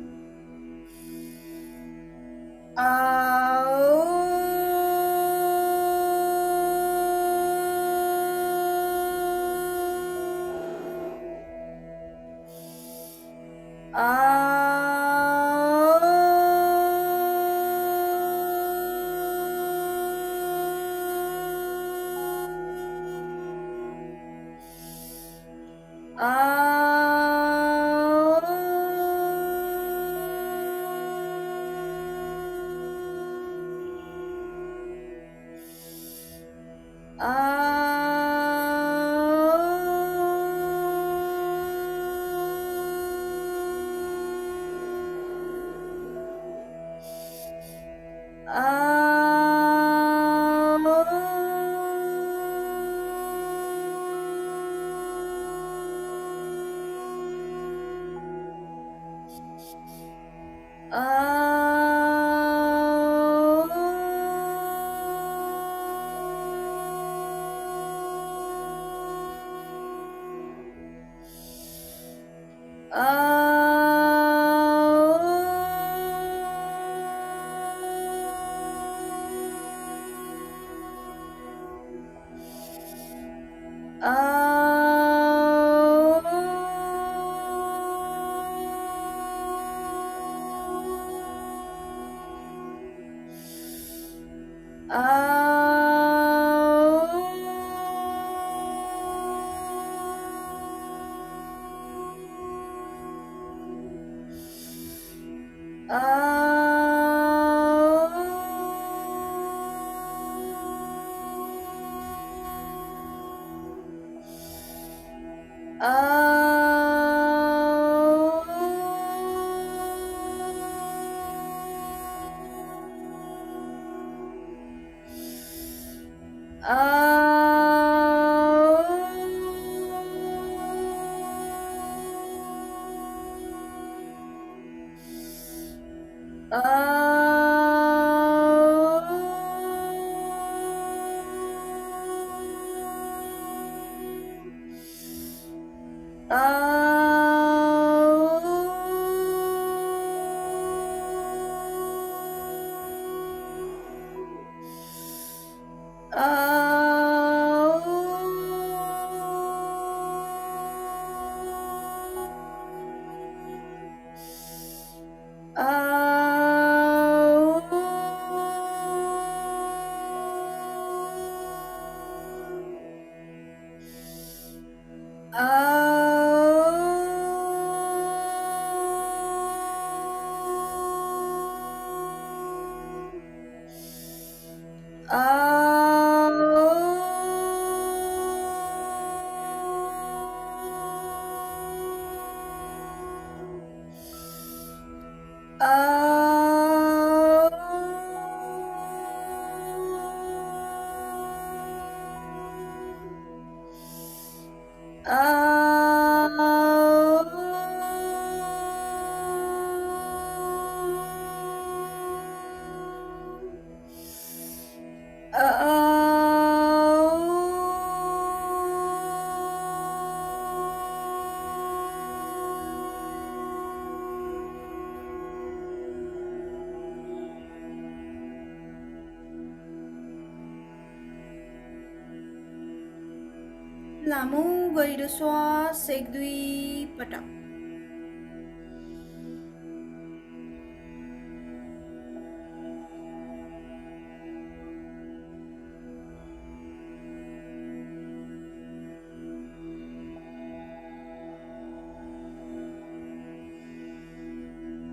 लामो गहिरो श्वास एक दुई पटक।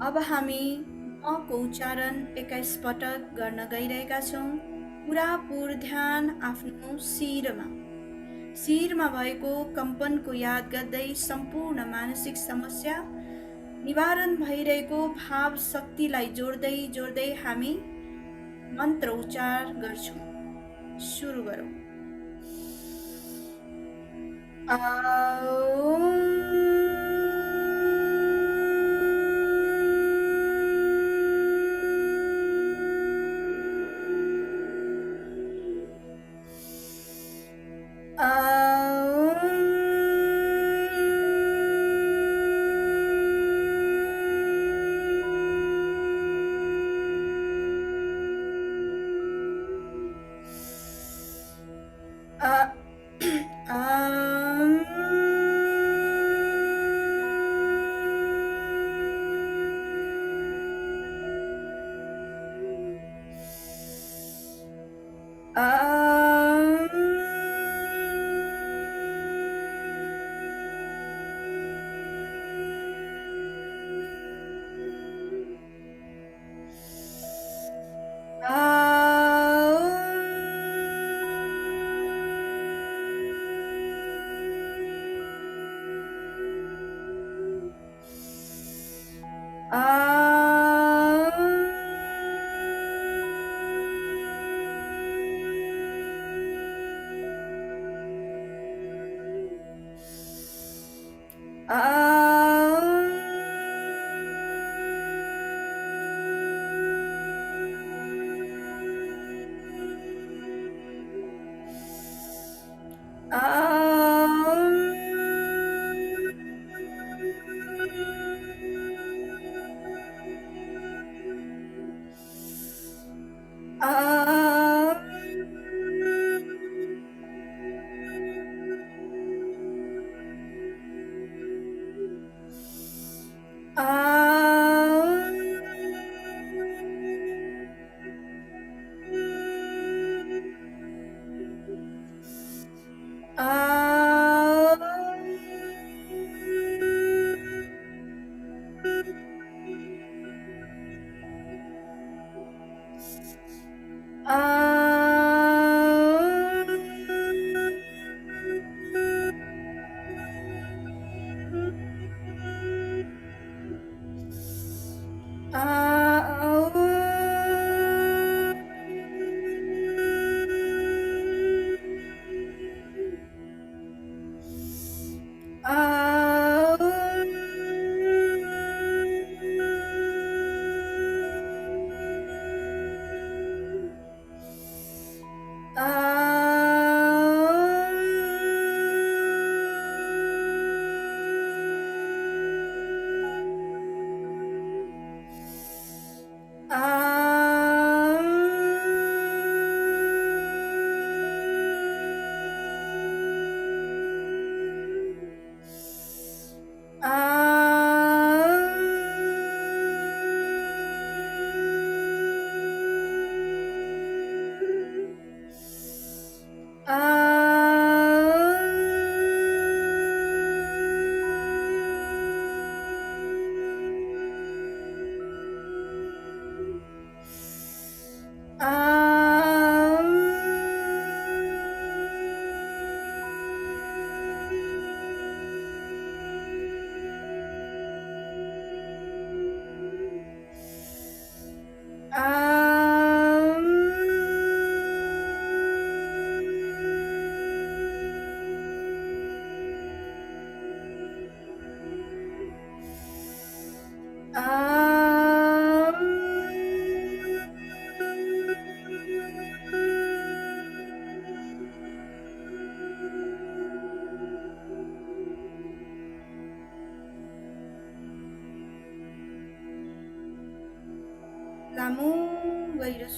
अब हामी मको उच्चारण 21 पटक गर्न गइरहेका छौँ। पुरापुर ध्यान आफ्नो शिरमा भएको कम्पनको याद गर्दै सम्पूर्ण मानसिक समस्या निवारण भइरहेको भाव शक्तिलाई जोड्दै जोड्दै हामी मन्त्र उच्चार गर्छौँ। सुरु गरौँ।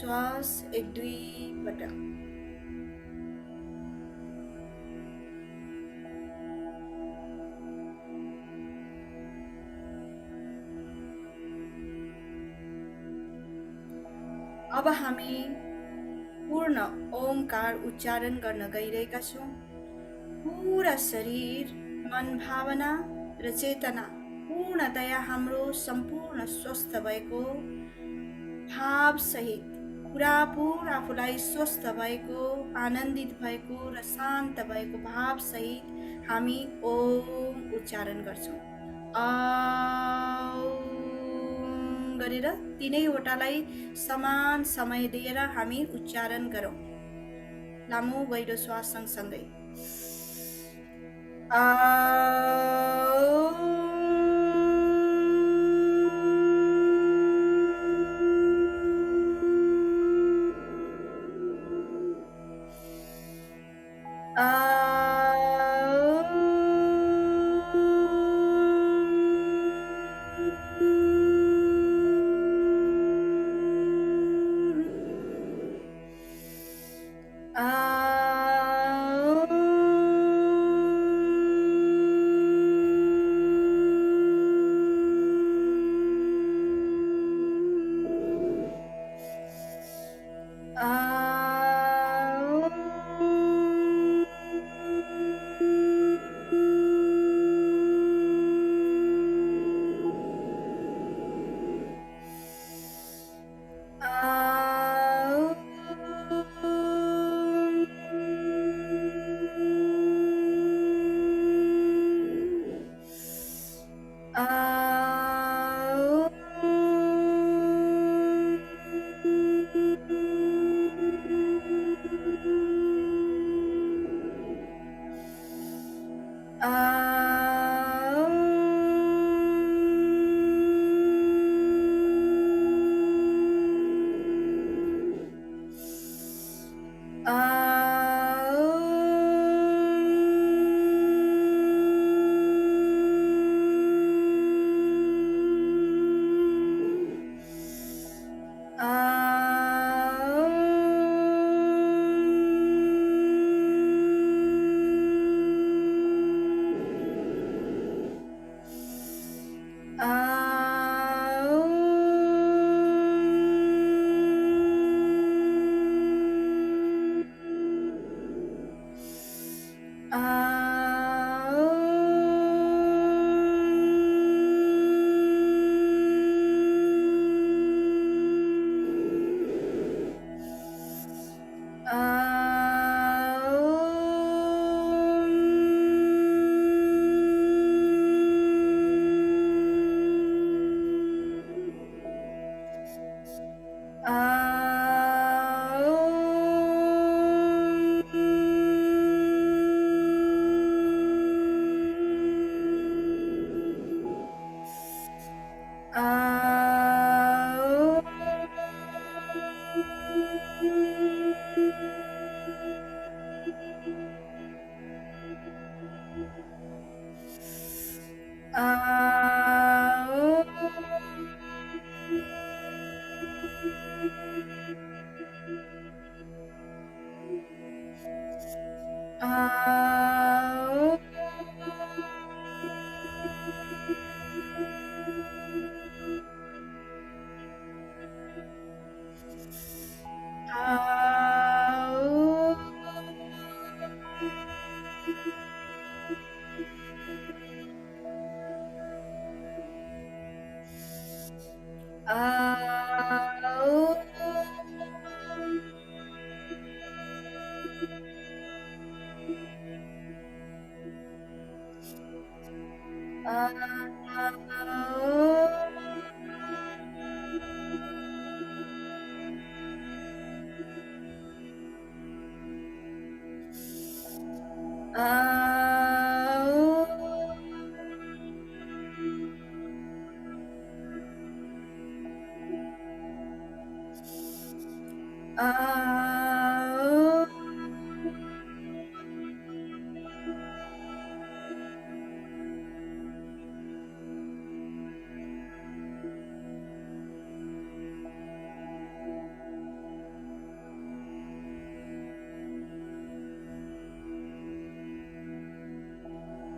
श्वास 1-2 पटक। अब हामी पूर्ण ओमकार उच्चारण गर्न गइरहेका छौँ। पुरा शरीर, मन, भावना र चेतना पूर्णतया हाम्रो सम्पूर्ण स्वस्थ भएको भावसहित पुरापुर आफूलाई स्वस्थ भएको, आनन्दित भएको र शान्त भएको भावसहित हामी ओम उच्चारण गर्छौँ। गरेर तिनैवटालाई समान समय दिएर हामी उच्चारण गरौँ। लामो गहिरो श्वास सँगसँगै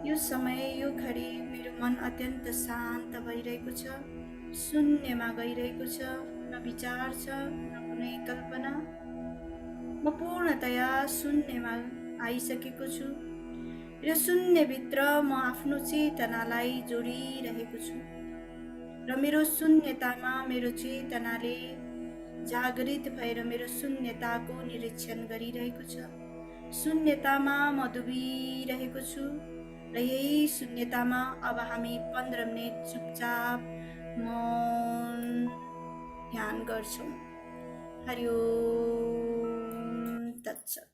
यो समय यो घडी मेरो मन अत्यन्त शान्त भइरहेको छ, शून्यमा गइरहेको छ। न विचार छ न कुनै कल्पना। म पूर्णतया शून्यमा आइसकेको छु र शून्यभित्र म आफ्नो चेतनालाई जोडिरहेको छु र मेरो शून्यतामा मेरो चेतनाले जागृत भएर मेरो शून्यताको निरीक्षण गरिरहेको छ। शून्यतामा म डुबिरहेको छु र यही शून्यतामा अब हामी 15 मिनेट चुपचाप मौन ध्यान गर्छौँ। हरि ओम तत्सत।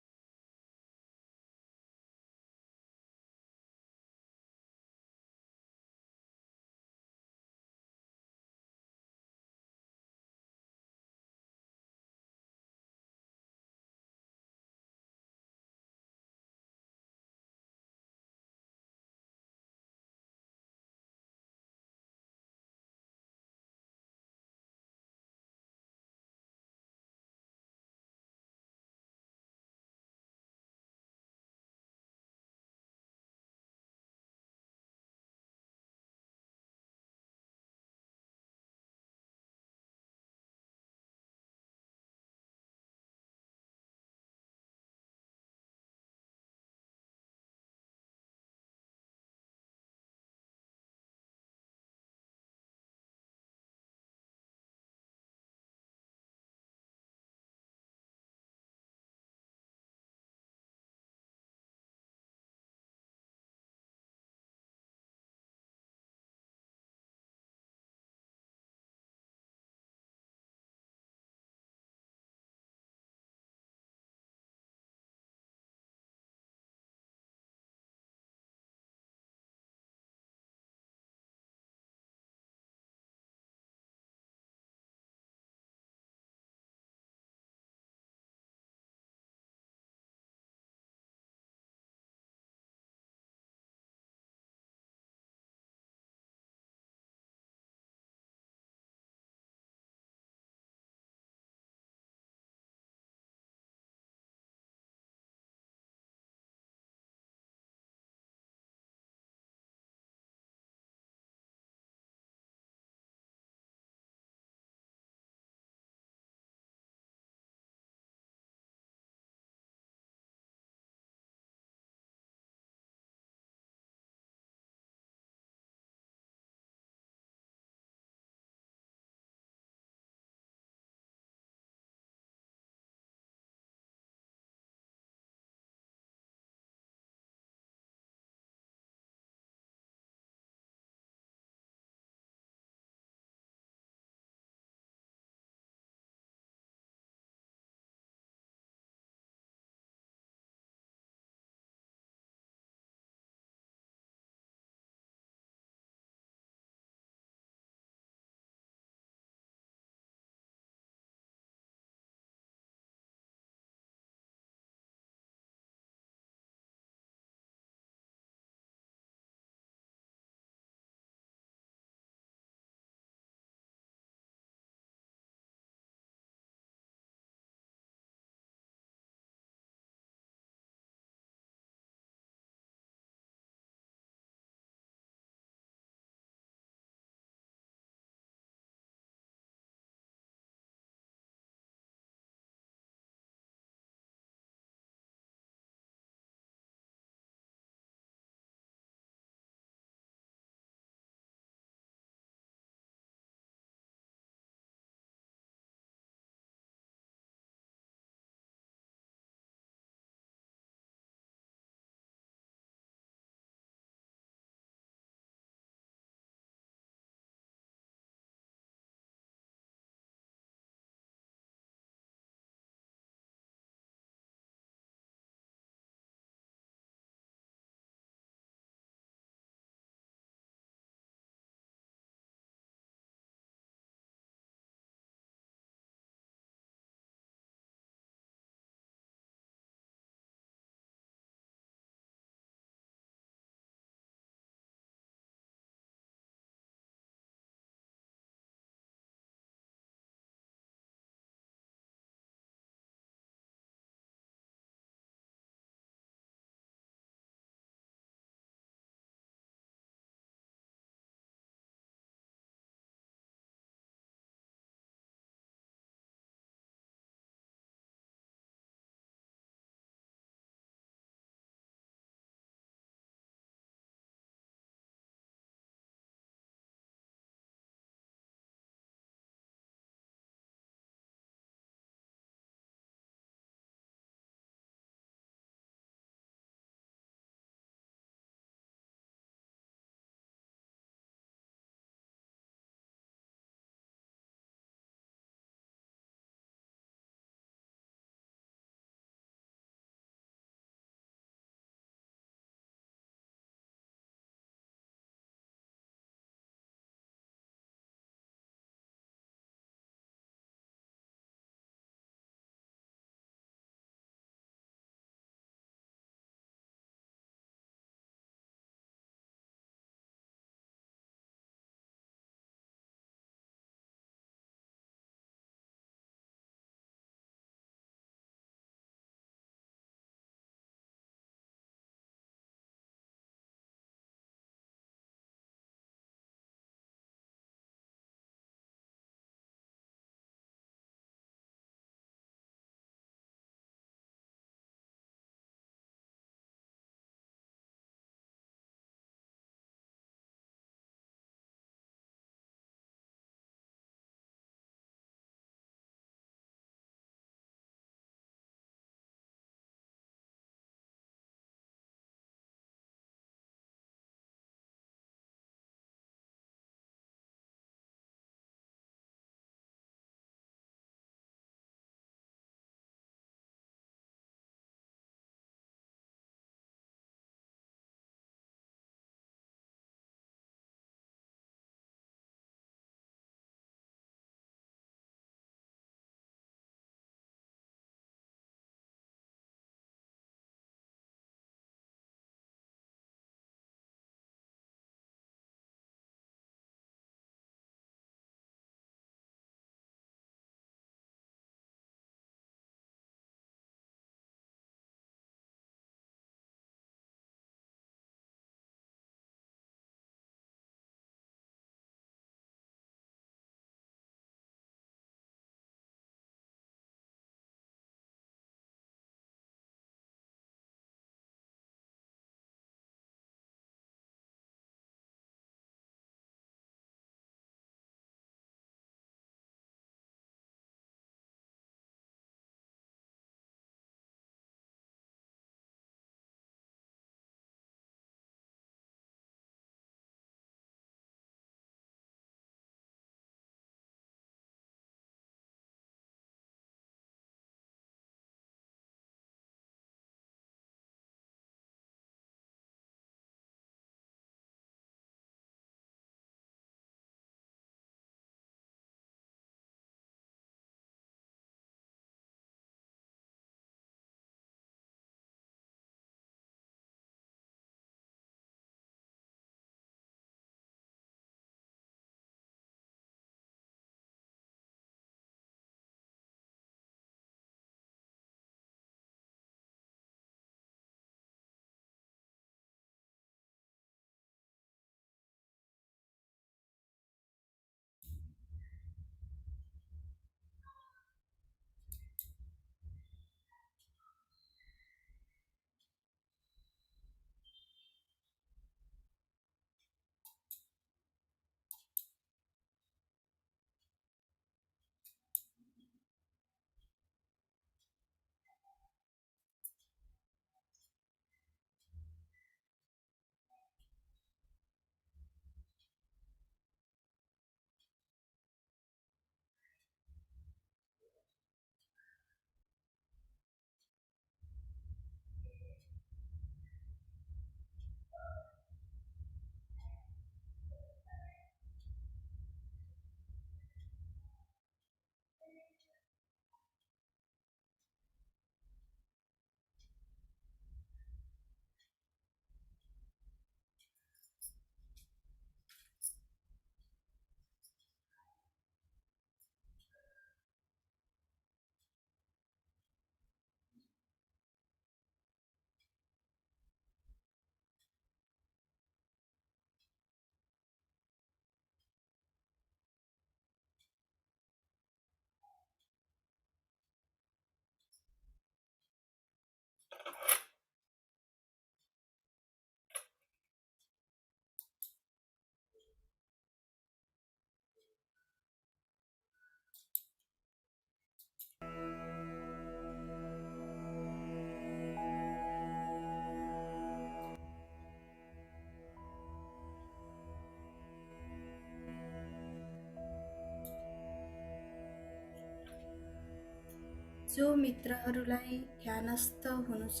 जो मित्रहरूलाई ध्यानस्थ हुनु छ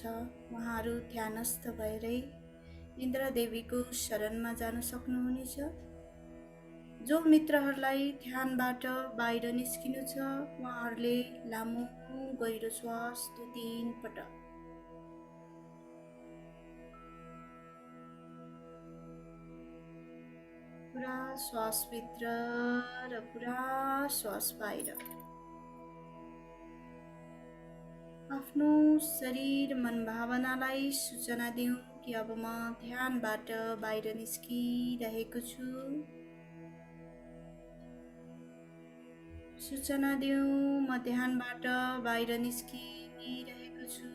उहाँहरू ध्यानस्थ भएरै इन्द्रदेवीको शरणमा जान सक्नुहुनेछ। जो मित्रहरूलाई ध्यानबाट बाहिर निस्किनु छ उहाँहरूले लामो गहिरो श्वास 2-3 पटक पुरा श्वास भित्र र पुरा श्वास बाहिर। आफ्नो शरीर मन भावनालाई सूचना दिउँ कि अब म ध्यानबाट बाहिर निस्किरहेको छु। सूचना दिउँ म ध्यानबाट बाहिर निस्किरहेको छु।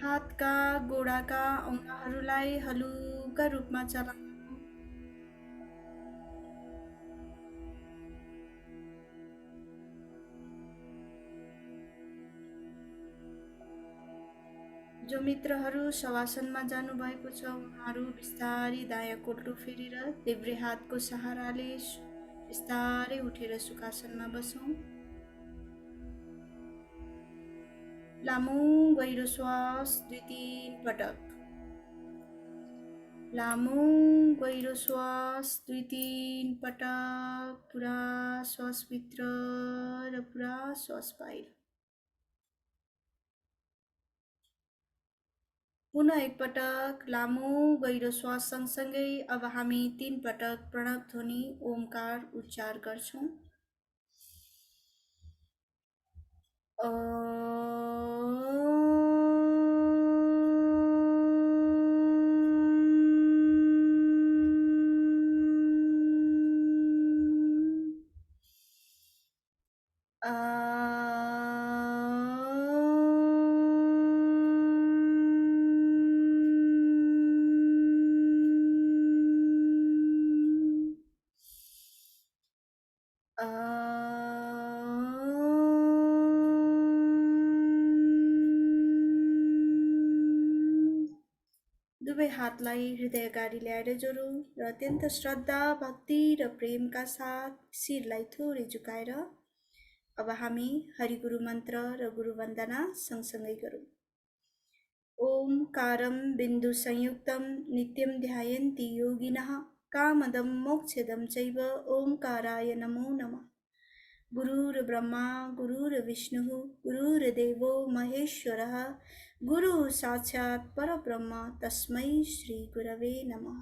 हातका गोडाका औँलाहरूलाई हलुका रूपमा चलाउँ। जो मित्रहरू शवासनमा जानुभएको छ उहाँहरू बिस्तारै दायाँ कोल्टो फेरेर देब्रे हातको सहाराले बिस्तारै उठेर सुखासनमा बसौँ। लामो गहिरो श्वास 2-3 पटक। लामो गहिरो श्वास 2-3 पटक। पुरा श्वास भित्र र पुरा श्वास बाहिर। पुनः एक पटक लामो गहिरो श्वास सँगसँगै अब हामी 3 पटक प्रणव ध्वनि ओमकार उच्चार गर्छौं। दुवै हातलाई हृदय अगाडि ल्याएर जोडौँ र अत्यन्त श्रद्धा भक्ति र प्रेमका साथ शिरलाई थोरै झुकाएर अब हामी हरिगुरु मन्त्र र गुरु वन्दना सँगसँगै गरौँ। ओमकारं बिन्दु संयुक्तं नित्यं ध्यायन्ति योगिनः कामदं मोक्षदं चैव ओमकाराय नमो नमः। गुरुर्ब्रह्मा गुरुर्विष्णुः गुरुर्देवो महेश्वरः गुरु साक्षात् परब्रह्म तस्मै श्री गुरवे नमः।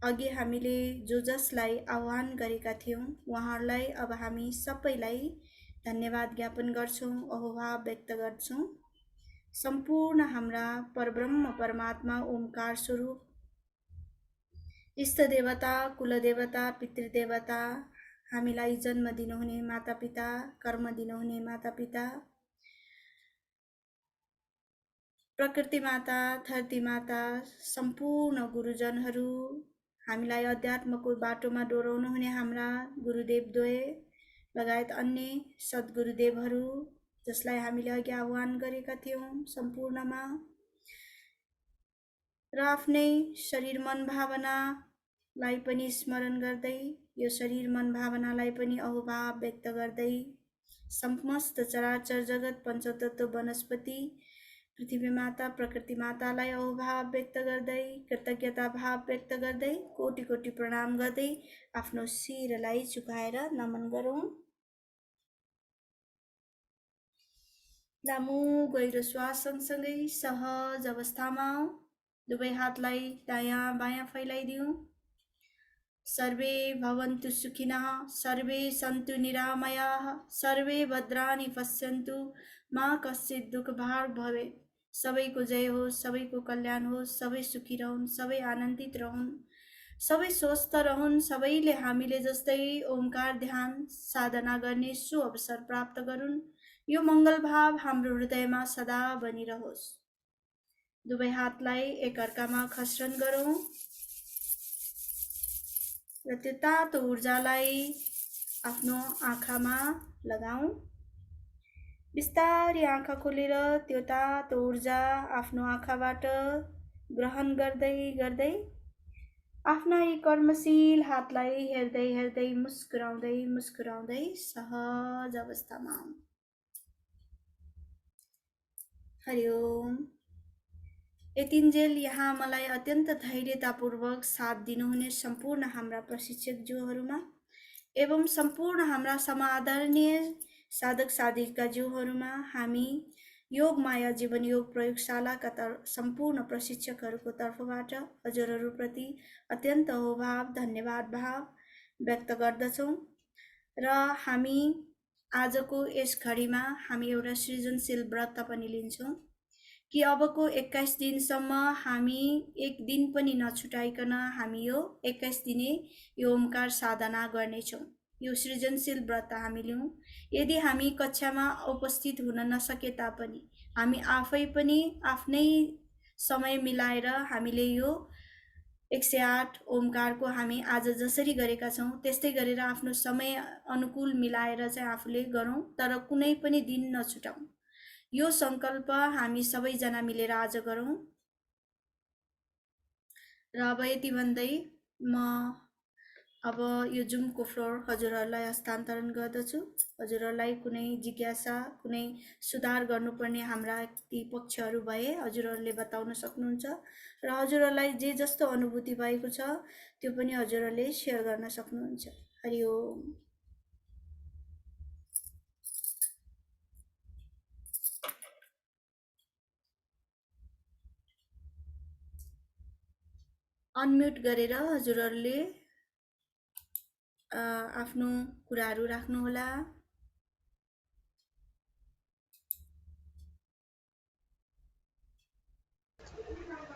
अघि हामीले जो जसलाई आह्वान गरेका थियौं उहाँहरूलाई अब हामी सबैलाई धन्यवाद ज्ञापन गर्छौं, अहोभाव व्यक्त गर्छौं। सम्पूर्ण हाम्रा परब्रह्म परमात्मा ओमकार स्वरूप इष्ट देवता, कुल देवता, पितृदेवता, हामीलाई जन्म दिनुहुने मातापिता, कर्म दिनुहुने मातापिता, प्रकृति माता, धरती माता, सम्पूर्ण गुरुजनहरू, हामीलाई अध्यात्मको बाटोमा डोराउनु हुने हाम्रा गुरुदेवद्वय लगायत अन्य सद्गुरुदेवहरू जसलाई हामीले अघि आह्वान गरेका थियौं सम्पूर्णमा र आफ्नै शरीर मन भावनालाई पनि स्मरण गर्दै यो शरीर मन भावनालाई पनि अहोभाव व्यक्त गर्दै समस्त चराचर जगत पञ्चतत्व वनस्पति पृथ्वी माता प्रकृति मातालाई अहोभाव व्यक्त गर्दै कृतज्ञता भाव व्यक्त गर्दै कोटि कोटि प्रणाम गर्दै आफ्नो शिरलाई झुकाएर नमन गरौँ। लामो गहिरो श्वास सँगसँगै सहज अवस्थामा दुवै हातलाई दायाँ बायाँ फैलाइदिउँ। सर्वे भवन्तु सुखिनः, सर्वे सन्तु निरामयाः, सर्वे भद्राणि पश्यन्तु, मा कश्चित् दुःखभाग् भवेत्। सबैको जय होस्, सबैको कल्याण होस्, सबै सुखी रहन्, सबै आनन्दित रहन्, सबै स्वस्थ रहन्, सबैले हामीले जस्तै ओमकार ध्यान साधना गर्ने सु अवसर प्राप्त गरून्। यो मङ्गल भाव हाम्रो हृदयमा सदा बनिरहोस्। दुवै हातलाई एकअर्कामा खस्रन गरौँ र त्यो तातो ऊर्जालाई आफ्नो आँखामा लगाऊ। बिस्तारै आँखा खोलेर त्यो तातो ऊर्जा आफ्नो आँखाबाट ग्रहण गर्दै गर्दै आफ्ना यी कर्मशील हातलाई हेर्दै हेर्दै मुस्कुराउँदै मुस्कुराउँदै सहज अवस्थामा आउँ। हरि ओम। यतिन्जेल यहाँ मलाई अत्यन्त धैर्यतापूर्वक साथ दिनुहुने सम्पूर्ण हाम्रा प्रशिक्षकज्यूहरूमा एवं सम्पूर्ण हाम्रा समादरणीय साधक साधिकाज्यूहरूमा हामी योग माया जीवन योग प्रयोगशालाका सम्पूर्ण प्रशिक्षकहरूको तर्फबाट हजुरहरूप्रति अत्यन्त अहोभाव धन्यवाद भाव व्यक्त गर्दछौँ र हामी आजको यस घडीमा हामी एउटा सृजनशील व्रत पनि लिन्छौँ कि अबको 21 दिनसम्म हामी एक दिन पनि नछुटाइकन हामी यो 21 दिने यो ओमकार साधना गर्नेछौँ। यो सृजनशील व्रत हामी लियौँ। यदि हामी कक्षामा उपस्थित हुन नसके तापनि हामी आफै पनि आफ्नै समय मिलाएर हामीले यो 108 ओमकारको हामी आज जसरी गरेका छौँ त्यस्तै गरेर आफ्नो समय अनुकूल मिलाएर चाहिँ आफूले गरौँ, तर कुनै पनि दिन नछुटाउँ। यो संकल्प हामी सबैजना मिलेर आज गरौँ। र अब यति भन्दै म अब यो जुमको फ्लोर हजुरहरूलाई हस्तान्तरण गर्दछु। हजुरहरूलाई कुनै जिज्ञासा कुनै सुधार गर्नुपर्ने हाम्रा ती पक्षहरू भए हजुरहरूले बताउन सक्नुहुन्छ र हजुरहरूलाई जे जस्तो अनुभूति भएको छ त्यो पनि हजुरहरूले शेयर गर्न सक्नुहुन्छ। हरि ओम। अनम्युट गरेर हजुरहरूले आफ्नो कुराहरू राख्नुहोला।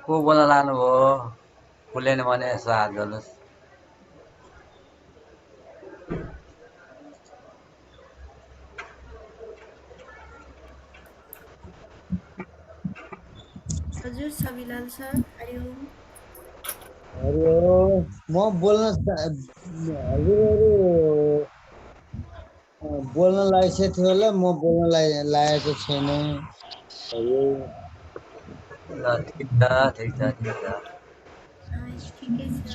को बोल्न लानुभयो खुलेन भने यसो हात गर्नुहोस्। हजुर छविलाल सर हरि ओम। म बोल्न हजुरहरू बोल्न लागेको थियो होला, म बोल्न लागेको छैन। ठिक छ। ठिकै छ।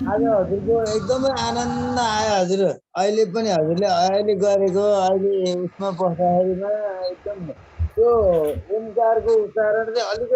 आज हजुरको एकदमै आनन्द आयो। हजुर अहिले पनि हजुरले अहिले गरेको अहिले उसमा बस्दाखेरिमा एकदम त्यो ओमकारको उच्चारण चाहिँ अलिकति